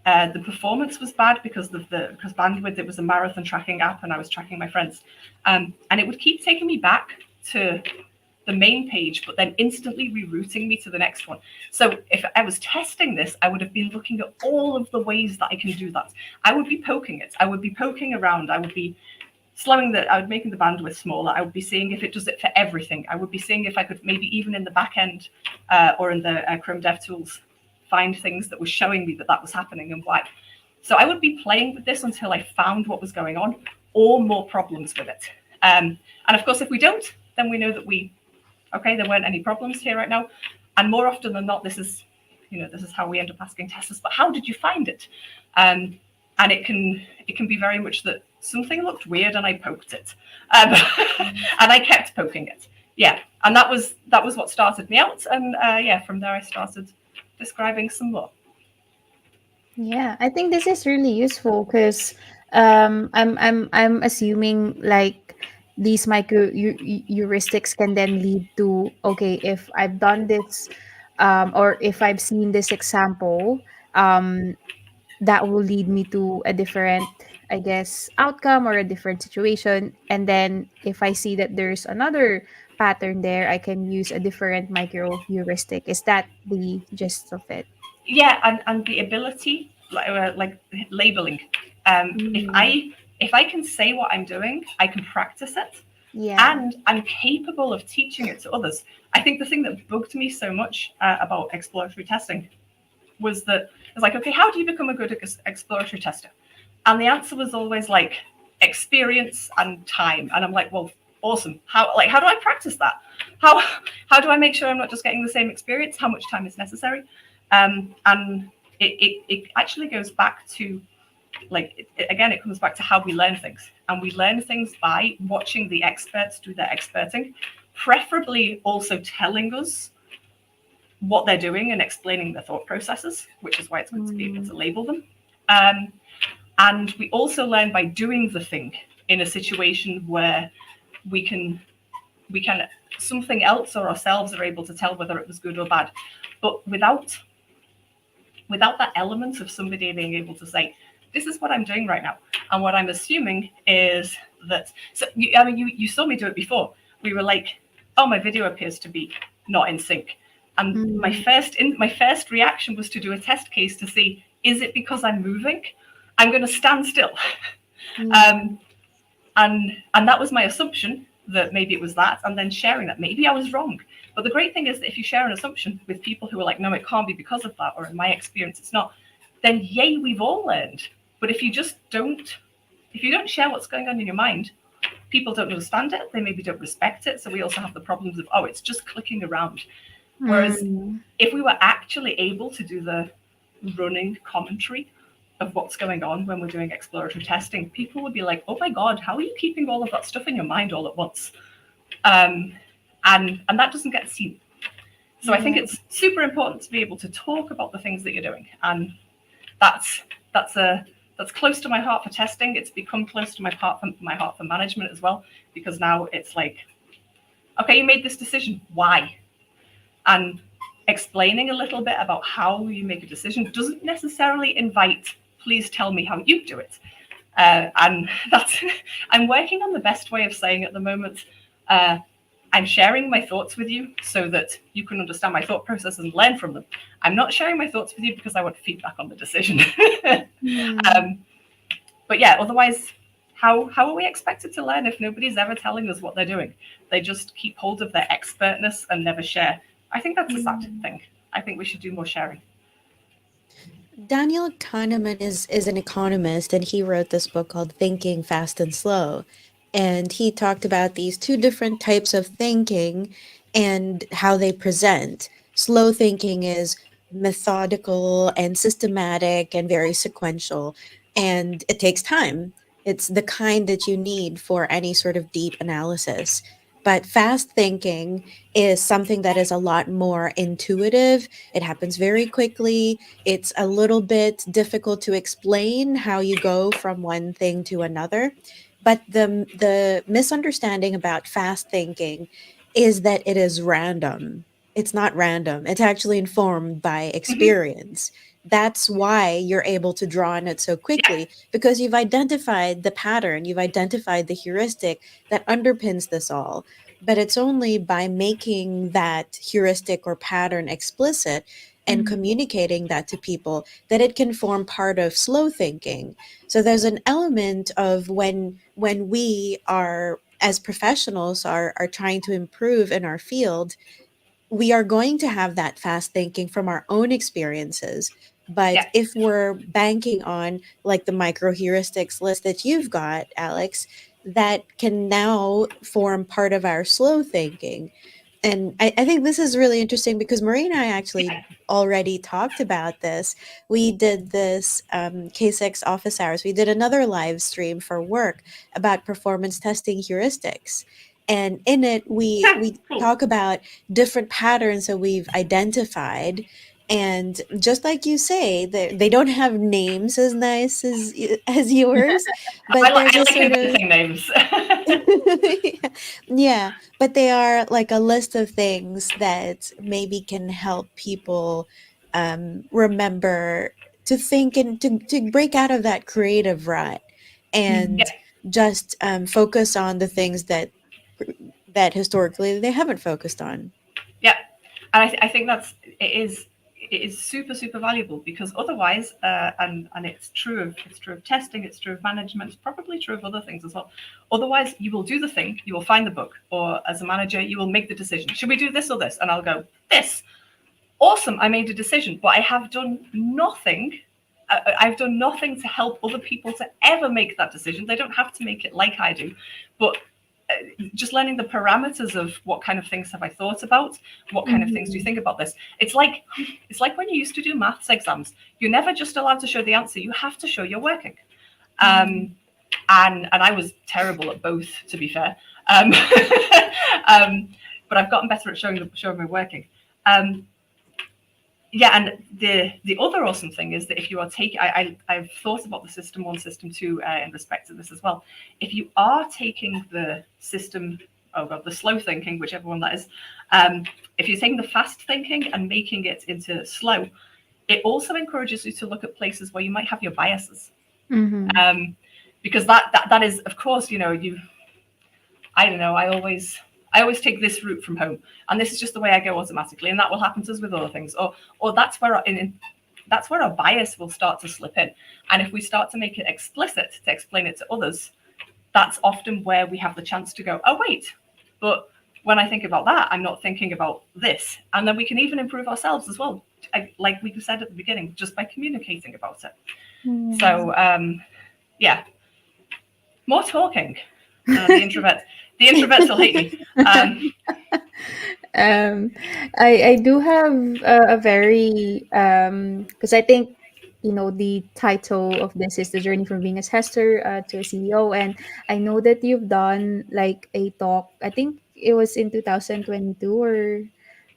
the performance was bad because of because bandwidth. It was a marathon tracking app, and I was tracking my friends, and it would keep taking me back to the main page, but then instantly rerouting me to the next one. So if I was testing this, I would have been looking at all of the ways that I can do that. I would be poking it. I would be poking around. I would be I would making the bandwidth smaller. I would be seeing if it does it for everything. I would be seeing if I could maybe even in the back end or in the Chrome DevTools find things that were showing me that that was happening and why. So I would be playing with this until I found what was going on or more problems with it. And of course, if we don't, then we know that there weren't any problems here right now. And more often than not, this is how we end up asking testers, but how did you find it? And it can be very much that something looked weird and I poked it, and I kept poking it. Yeah, and that was what started me out. And from there I started describing some more. Yeah, I think this is really useful because I'm assuming like these heuristics can then lead to, okay, if I've done this, or if I've seen this example, um that will lead me to a different, I guess, outcome or a different situation. And then if I see that there's another pattern there, I can use a different micro heuristic. Is that the gist of it? Yeah, and the ability like labeling. If Mm, I can say what I'm doing, I can practice it, yeah. and I'm capable of teaching it to others. I think the thing that bugged me so much about exploratory testing was that it's like, okay, how do you become a good exploratory tester? And the answer was always like experience and time. And I'm like, well, awesome. How do I practice that? How do I make sure I'm not just getting the same experience? How much time is necessary? And it actually goes back to again, it comes back to how we learn things. And we learn things by watching the experts do their experting, preferably also telling us what they're doing and explaining their thought processes, which is why it's good to be able Mm, to label them. Um, and we also learn by doing the thing in a situation where we can something else or ourselves are able to tell whether it was good or bad. But without that element of somebody being able to say, this is what I'm doing right now. And what I'm assuming is that, so you saw me do it before. We were like, oh, my video appears to be not in sync. And mm, my first reaction was to do a test case to see, is it because I'm moving? I'm going to stand still. yeah. Um, and that was my assumption. that maybe it was that, and then sharing that. Maybe I was wrong. But the great thing is that if you share an assumption with people who are like, no, it can't be because of that, or in my experience, it's not, then yay, we've all learned. But if you don't share what's going on in your mind, people don't understand it. They maybe don't respect it. So we also have the problems of, oh, it's just clicking around. Whereas if we were actually able to do the running commentary of what's going on when we're doing exploratory testing, people would be like, oh my God, how are you keeping all of that stuff in your mind all at once? And that doesn't get seen. So I think it's super important to be able to talk about the things that you're doing. And that's close to my heart for testing. It's become close to my heart for management as well, because now it's like, okay, you made this decision, why? And explaining a little bit about how you make a decision doesn't necessarily invite, please tell me how you do it. And that's, I'm working on the best way of saying at the moment. I'm sharing my thoughts with you so that you can understand my thought process and learn from them. I'm not sharing my thoughts with you because I want feedback on the decision. But yeah, otherwise, how are we expected to learn if nobody's ever telling us what they're doing? They just keep hold of their expertness and never share. I think that's a sad thing. I think we should do more sharing. Daniel Kahneman is an economist, and he wrote this book called Thinking Fast and Slow. And he talked about these two different types of thinking and how they present. Slow thinking is methodical and systematic and very sequential, and it takes time. It's the kind that you need for any sort of deep analysis. But fast thinking is something that is a lot more intuitive. It happens very quickly. It's a little bit difficult to explain how you go from one thing to another. But the misunderstanding about fast thinking is that it is random. It's not random. It's actually informed by Mm-hmm. experience. That's why you're able to draw on it so Yeah. quickly, because you've identified the pattern, you've identified the heuristic that underpins this all. But it's only by making that heuristic or pattern explicit and communicating that to people that it can form part of slow thinking. So there's an element of when we are, as professionals, are trying to improve in our field, we are going to have that fast thinking from our own experiences. But Yeah. if we're banking on like the micro heuristics list that you've got, Alex, that can now form part of our slow thinking. And I think this is really interesting because Marie and I actually Yeah. already talked about this. We did this K6 office hours. We did another live stream for work about performance testing heuristics. And in it, we Cool. talk about different patterns that we've identified. And just like you say, they don't have names as nice as yours, but there's I a like sort of inventing names. yeah, but they are like a list of things that maybe can help people remember to think and to break out of that creative rut Yeah. and just focus on the things that historically they haven't focused on. Yeah, and I think it is super super valuable because otherwise, and it's true of testing, it's true of management, it's probably true of other things as well. Otherwise, you will do the thing, you will find the book, or as a manager, you will make the decision. Should we do this or this? And I'll go this. Awesome, I made a decision, but I have done nothing. I've done nothing to help other people to ever make that decision. They don't have to make it like I do, but just learning the parameters of what kind of things have I thought about, what kind of things do you think about this. It's like when you used to do maths exams. You're never just allowed to show the answer. You have to show you're working. And I was terrible at both, to be fair. But I've gotten better at showing my working. Yeah, and the other awesome thing is that if you are taking, I've thought about the system 1, system 2 in respect to this as well. If you are taking the system, oh god, the slow thinking, whichever one that is, if you're taking the fast thinking and making it into slow, it also encourages you to look at places where you might have your biases. Because that is, of course, I don't know, I always take this route from home, and this is just the way I go automatically, and that will happen to us with other things, or that's where our bias will start to slip in. And if we start to make it explicit to explain it to others, that's often where we have the chance to go, oh, wait, but when I think about that, I'm not thinking about this. And then we can even improve ourselves as well, like we said at the beginning, just by communicating about it. Yeah. So, yeah, more talking. The introverts will hate me. um I do have a very because I think, you know, the title of this is the journey from being a tester to a CEO, and I know that you've done like a talk. I think it was in 2022, or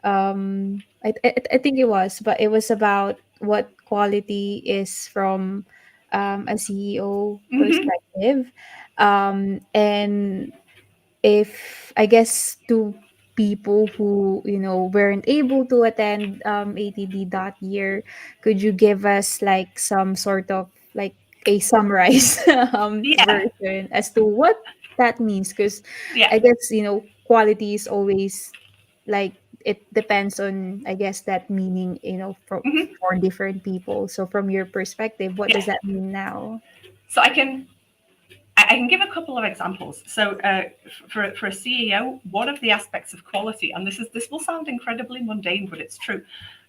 I think it was, but it was about what quality is from a CEO Mhm. perspective. And if I guess to people who, you know, weren't able to attend ATD that year, could you give us like some sort of like a summarized Yeah, version as to what that means? Because yeah. I guess, you know, quality is always like, it depends on, I guess, that meaning, you know, Mhm. for different people. So from your perspective, what does Yeah. that mean now? So I can give a couple of examples. So for a CEO, one of the aspects of quality, and this will sound incredibly mundane, but it's true.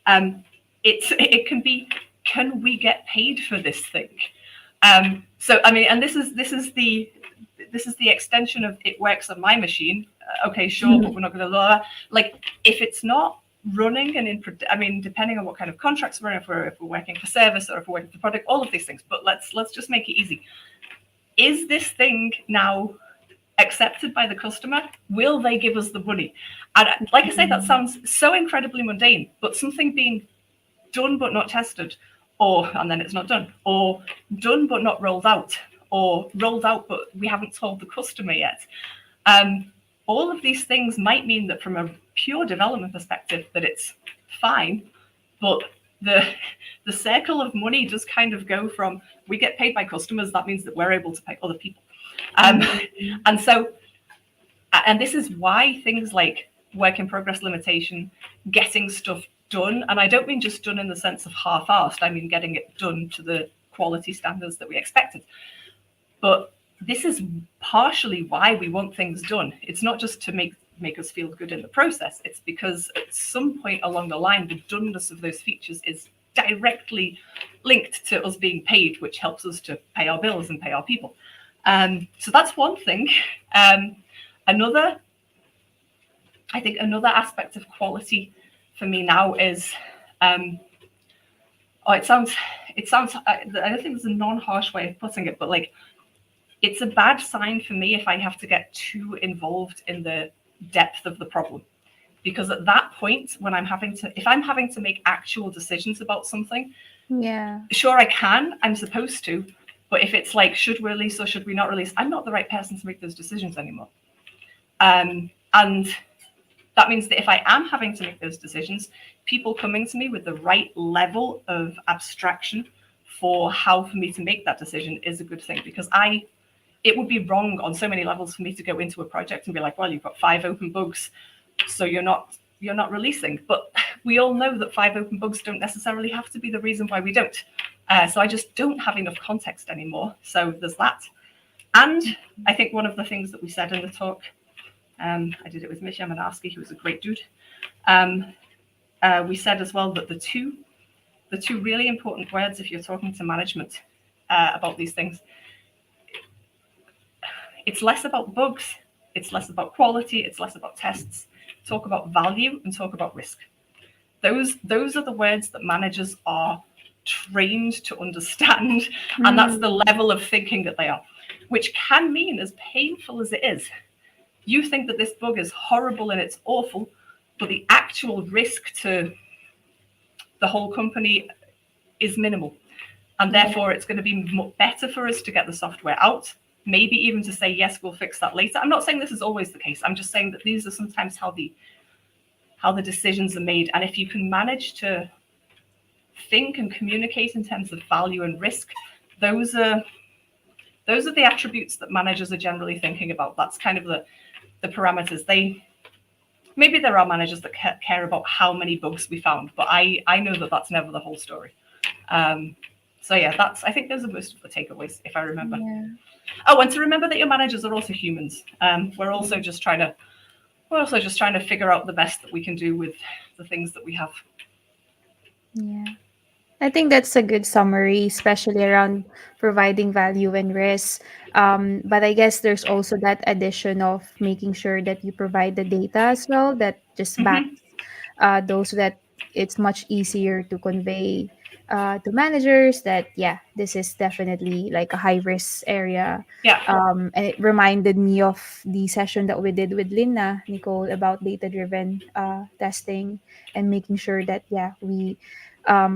Um, it can be, can we get paid for this thing? So I mean, and this is the extension of it works on my machine. Okay, sure, but we're not going to lower. Like if it's not running and I mean, depending on what kind of contracts we're in, if we're working for service or if we're working for product, all of these things. But let's just make it easy. Is this thing now accepted by the customer? Will they give us the money? And like I say, that sounds so incredibly mundane, but something being done but not tested, or and then it's not done, or done but not rolled out, or rolled out but we haven't told the customer yet. All of these things might mean that from a pure development perspective that it's fine, but the the circle of money does kind of go from we get paid by customers, that means that we're able to pay other people. Um, Mhm. and so, and this is why things like work in progress limitation, getting stuff done, and I don't mean just done in the sense of half-assed, I mean getting it done to the quality standards that we expected. But this is partially why we want things done. It's not just to make us feel good in the process. It's because at some point along the line, the doneness of those features is directly linked to us being paid, which helps us to pay our bills and pay our people. So that's one thing. Another, I think, another aspect of quality for me now is, oh, it sounds. I don't think there's a non-harsh way of putting it, but like it's a bad sign for me if I have to get too involved in the depth of the problem. Because at that point, when if I'm having to make actual decisions about something, Yeah. sure, I can, I'm supposed to. But if it's like, should we release or should we not release, I'm not the right person to make those decisions anymore. And that means that if I am having to make those decisions, people coming to me with the right level of abstraction for how for me to make that decision is a good thing, because it would be wrong on so many levels for me to go into a project and be like, well, you've got 5 open bugs, so you're not releasing. But we all know that 5 open bugs don't necessarily have to be the reason why we don't. So I just don't have enough context anymore. So there's that. And I think one of the things that we said in the talk, I did it with Misha Manarski, who was a great dude. We said as well that the two really important words if you're talking to management about these things, it's less about bugs, it's less about quality, it's less about tests. Talk about value and talk about risk. Those are the words that managers are trained to understand, and that's the Mm. level of thinking that they are, which can mean, as painful as it is, you think that this bug is horrible and it's awful, but the actual risk to the whole company is minimal. And Yeah. therefore, it's going to be better for us to get the software out, maybe even to say, yes, we'll fix that later. I'm not saying this is always the case. I'm just saying that these are sometimes how the decisions are made. And if you can manage to think and communicate in terms of value and risk, those are the attributes that managers are generally thinking about. That's kind of the parameters. Maybe there are managers that care about how many bugs we found, but I know that that's never the whole story. So yeah, I think those are most of the takeaways, if I remember. Yeah. Oh, and to remember that your managers are also humans. We're also just trying to figure out the best that we can do with the things that we have. Yeah. I think that's a good summary, especially around providing value and risk. But I guess there's also that addition of making sure that you provide the data as well that just Hmm. backs those, so that it's much easier to convey to managers that, yeah, this is definitely like a high risk area. Yeah, And it reminded me of the session that we did with Lina, Nicole, about data driven testing and making sure that, yeah, we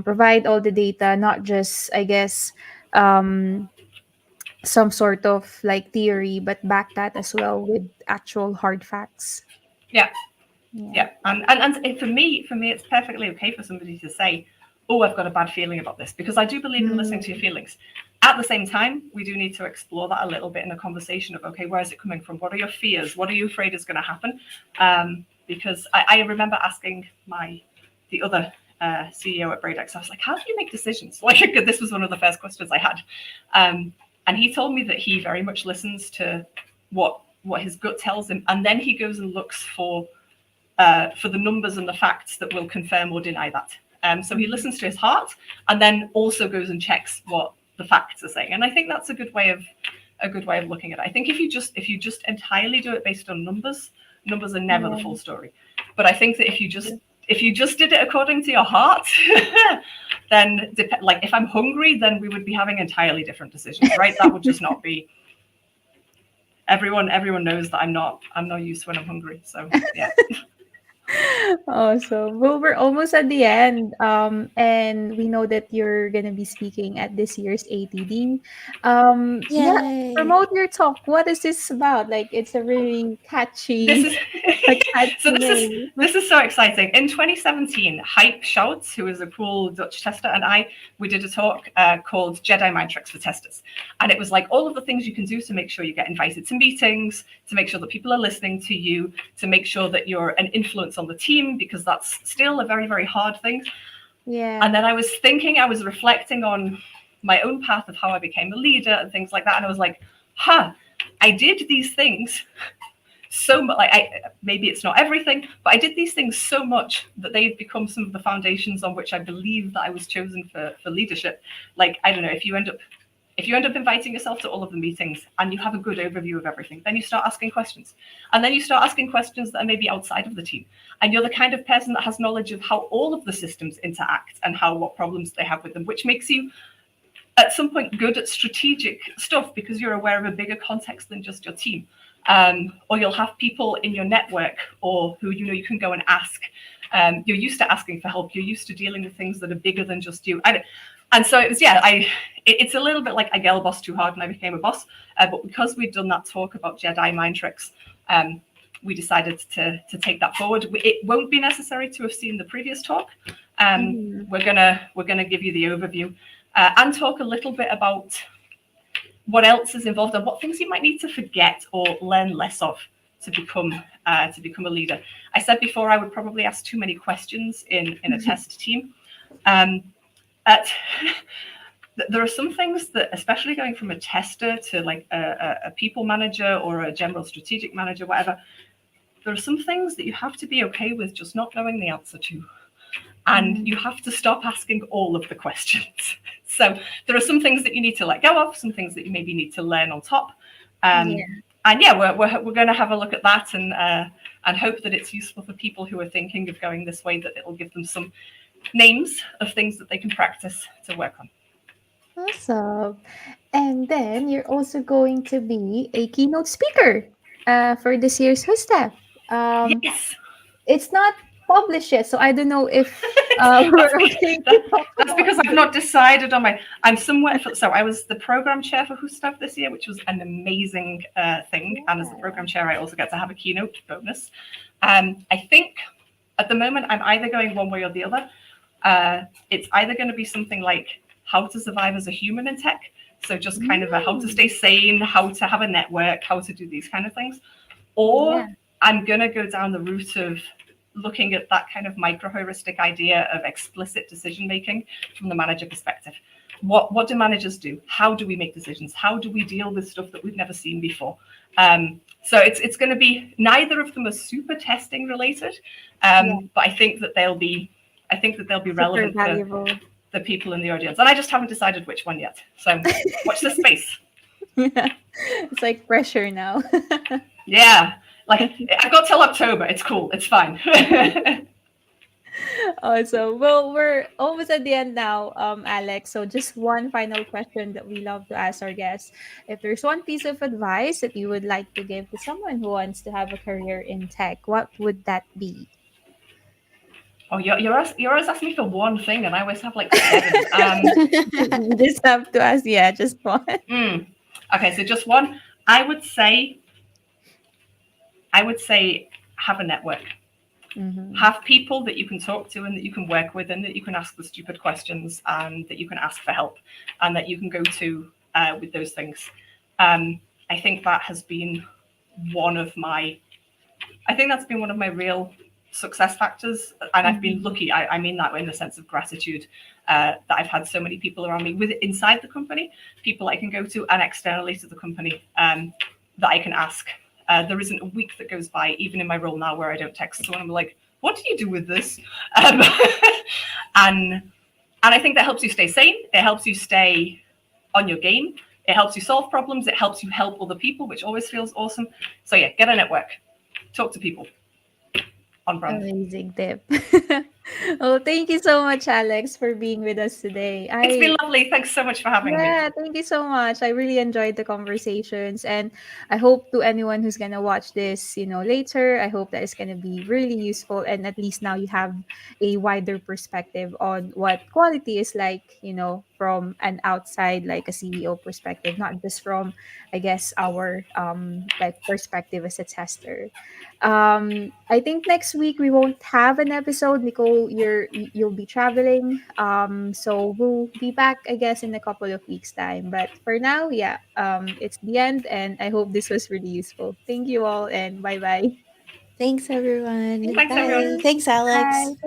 provide all the data, not just, I guess, um, some sort of like theory, but back that as well with actual hard facts. yeah. Yeah. Yeah, and for me, it's perfectly okay for somebody to say, "Oh, I've got a bad feeling about this," because I do believe in listening to your Mm, feelings. At the same time, we do need to explore that a little bit in a conversation of, okay, where is it coming from? What are your fears? What are you afraid is going to happen? Because I remember asking the other CEO at BREDEX, I was like, "How do you make decisions?" Like this was one of the first questions I had, and he told me that he very much listens to what his gut tells him, and then he goes and looks for the numbers and the facts that will confirm or deny that. So he mm, listens to his heart and then also goes and checks what the facts are saying. And I think that's a good way of looking at it. I think if you just entirely do it based on numbers, numbers are never the yeah. full story. But I think that if you just True. if you just did it according to your heart, then like if I'm hungry, then we would be having entirely different decisions, right? That would just not be. Everyone knows that I'm not used when I'm hungry. So yeah. Awesome. Well, we're almost at the end. And we know that you're gonna be speaking at this year's ATD. Yeah, Yay. promote your talk. What is this about? Like, it's a really This catchy, is a catchy so this is name. this is so exciting. In 2017, Hype Schouts, who is a cool Dutch tester, and we did a talk called Jedi Mind Tricks for Testers, and it was like all of the things you can do to make sure you get invited to meetings, to make sure that people are listening to you, to make sure that you're an influence on the team, because that's still a very, very hard thing. And Yeah. then I was reflecting on my own path of how I became a leader and things like that, and I was like, I did these things so much. Like, maybe it's not everything, but I did these things so much that they've become some of the foundations on which I believe that I was chosen for leadership. Like, I don't know, if you end up inviting yourself to all of the meetings and you have a good overview of everything, then you start asking questions, and then you start asking questions that are maybe outside of the team, and you're the kind of person that has knowledge of how all of the systems interact and what problems they have with them, which makes you at some point good at strategic stuff because you're aware of a bigger context than just your team. Or you'll have people in your network or who you can go and ask. You're used to asking for help. You're used to dealing with things that are bigger than just you. And so it was, it's a little bit like I girl bossed too hard and I became a boss. But because we'd done that talk about Jedi mind tricks, we decided to take that forward. It won't be necessary to have seen the previous talk. Mhm. We're gonna give you the overview and talk a little bit about what else is involved and what things you might need to forget or learn less of to become a leader. I said before I would probably ask too many questions in a test team. Um, at, there are some things that, especially going from a tester to like a people manager or a general strategic manager, whatever, there are some things that you have to be okay with just not knowing the answer to. And you Mm, have to stop asking all of the questions. So there are some things that you need to let go of, some things that you maybe need to learn on top. yeah. And yeah, we're going to have a look at that and hope that it's useful for people who are thinking of going this way, that it'll give them some names of things that they can practice to work on. Awesome. And then you're also going to be a keynote speaker for this year's HUSTEF. Um, Yes. it's not published yet, so I don't know if that's, we're okay to talk that's about because I've this. not decided on I'm somewhere. So I was the program chair for Who Stuff this year, which was an amazing thing. And as the Yeah. program chair, I also get to have a keynote bonus. I think at the moment I'm either going one way or the other. It's either going to be something like how to survive as a human in tech. So just kind of how to Mm, stay sane, how to have a network, how to do these kind of things. Or yeah. I'm going to go down the route of looking at that kind of microheuristic idea of explicit decision making from the manager perspective. What do managers do? How do we make decisions? How do we deal with stuff that we've never seen before? So it's going to be, neither of them are super testing related, Yeah, but I think that they'll be super relevant for valuable. the people in the audience. And I just haven't decided which one yet. So watch this space. Yeah. It's like pressure now. Yeah. Like, I've got till October. It's cool. It's fine. Awesome. Well, we're almost at the end now, Alex. So just one final question that we love to ask our guests. If there's one piece of advice that you would like to give to someone who wants to have a career in tech, what would that be? Oh, you're always asking me for one thing, and I always have like seven. You just have to ask, yeah, just one. Mm. Okay, so just one. I would say, have a network. Mm-hmm. Have people that you can talk to and that you can work with and that you can ask the stupid questions and that you can ask for help and that you can go to with those things. I think that has been one of my, I think that's been one of my real success factors. And I've been Mm-hmm. lucky. I mean that in the sense of gratitude, that I've had so many people around me with inside the company, people I can go to, and externally to the company, that I can ask. There isn't a week that goes by, even in my role now, where I don't text someone. I'm like, what do you do with this? Um, and I think that helps you stay sane. It helps you stay on your game. It helps you solve problems. It helps you help other people, which always feels awesome. So yeah, get a network, talk to people, on brand. Amazing tip. Well, thank you so much, Alex, for being with us today. It's been lovely. Thanks so much for having me. Yeah, thank you so much. I really enjoyed the conversations, and I hope to anyone who's gonna watch this, later, I hope that it's gonna be really useful, and at least now you have a wider perspective on what quality is like, from an outside, like a CEO perspective, not just from, I guess, our like perspective as a tester. I think next week we won't have an episode. Nicole, you'll be traveling. So we'll be back, I guess, in a couple of weeks' time. But for now, yeah, it's the end, and I hope this was really useful. Thank you all, and bye bye. Thanks, everyone. Thank Thanks, everyone. Bye. you. Thanks, Bye. Alex. Thank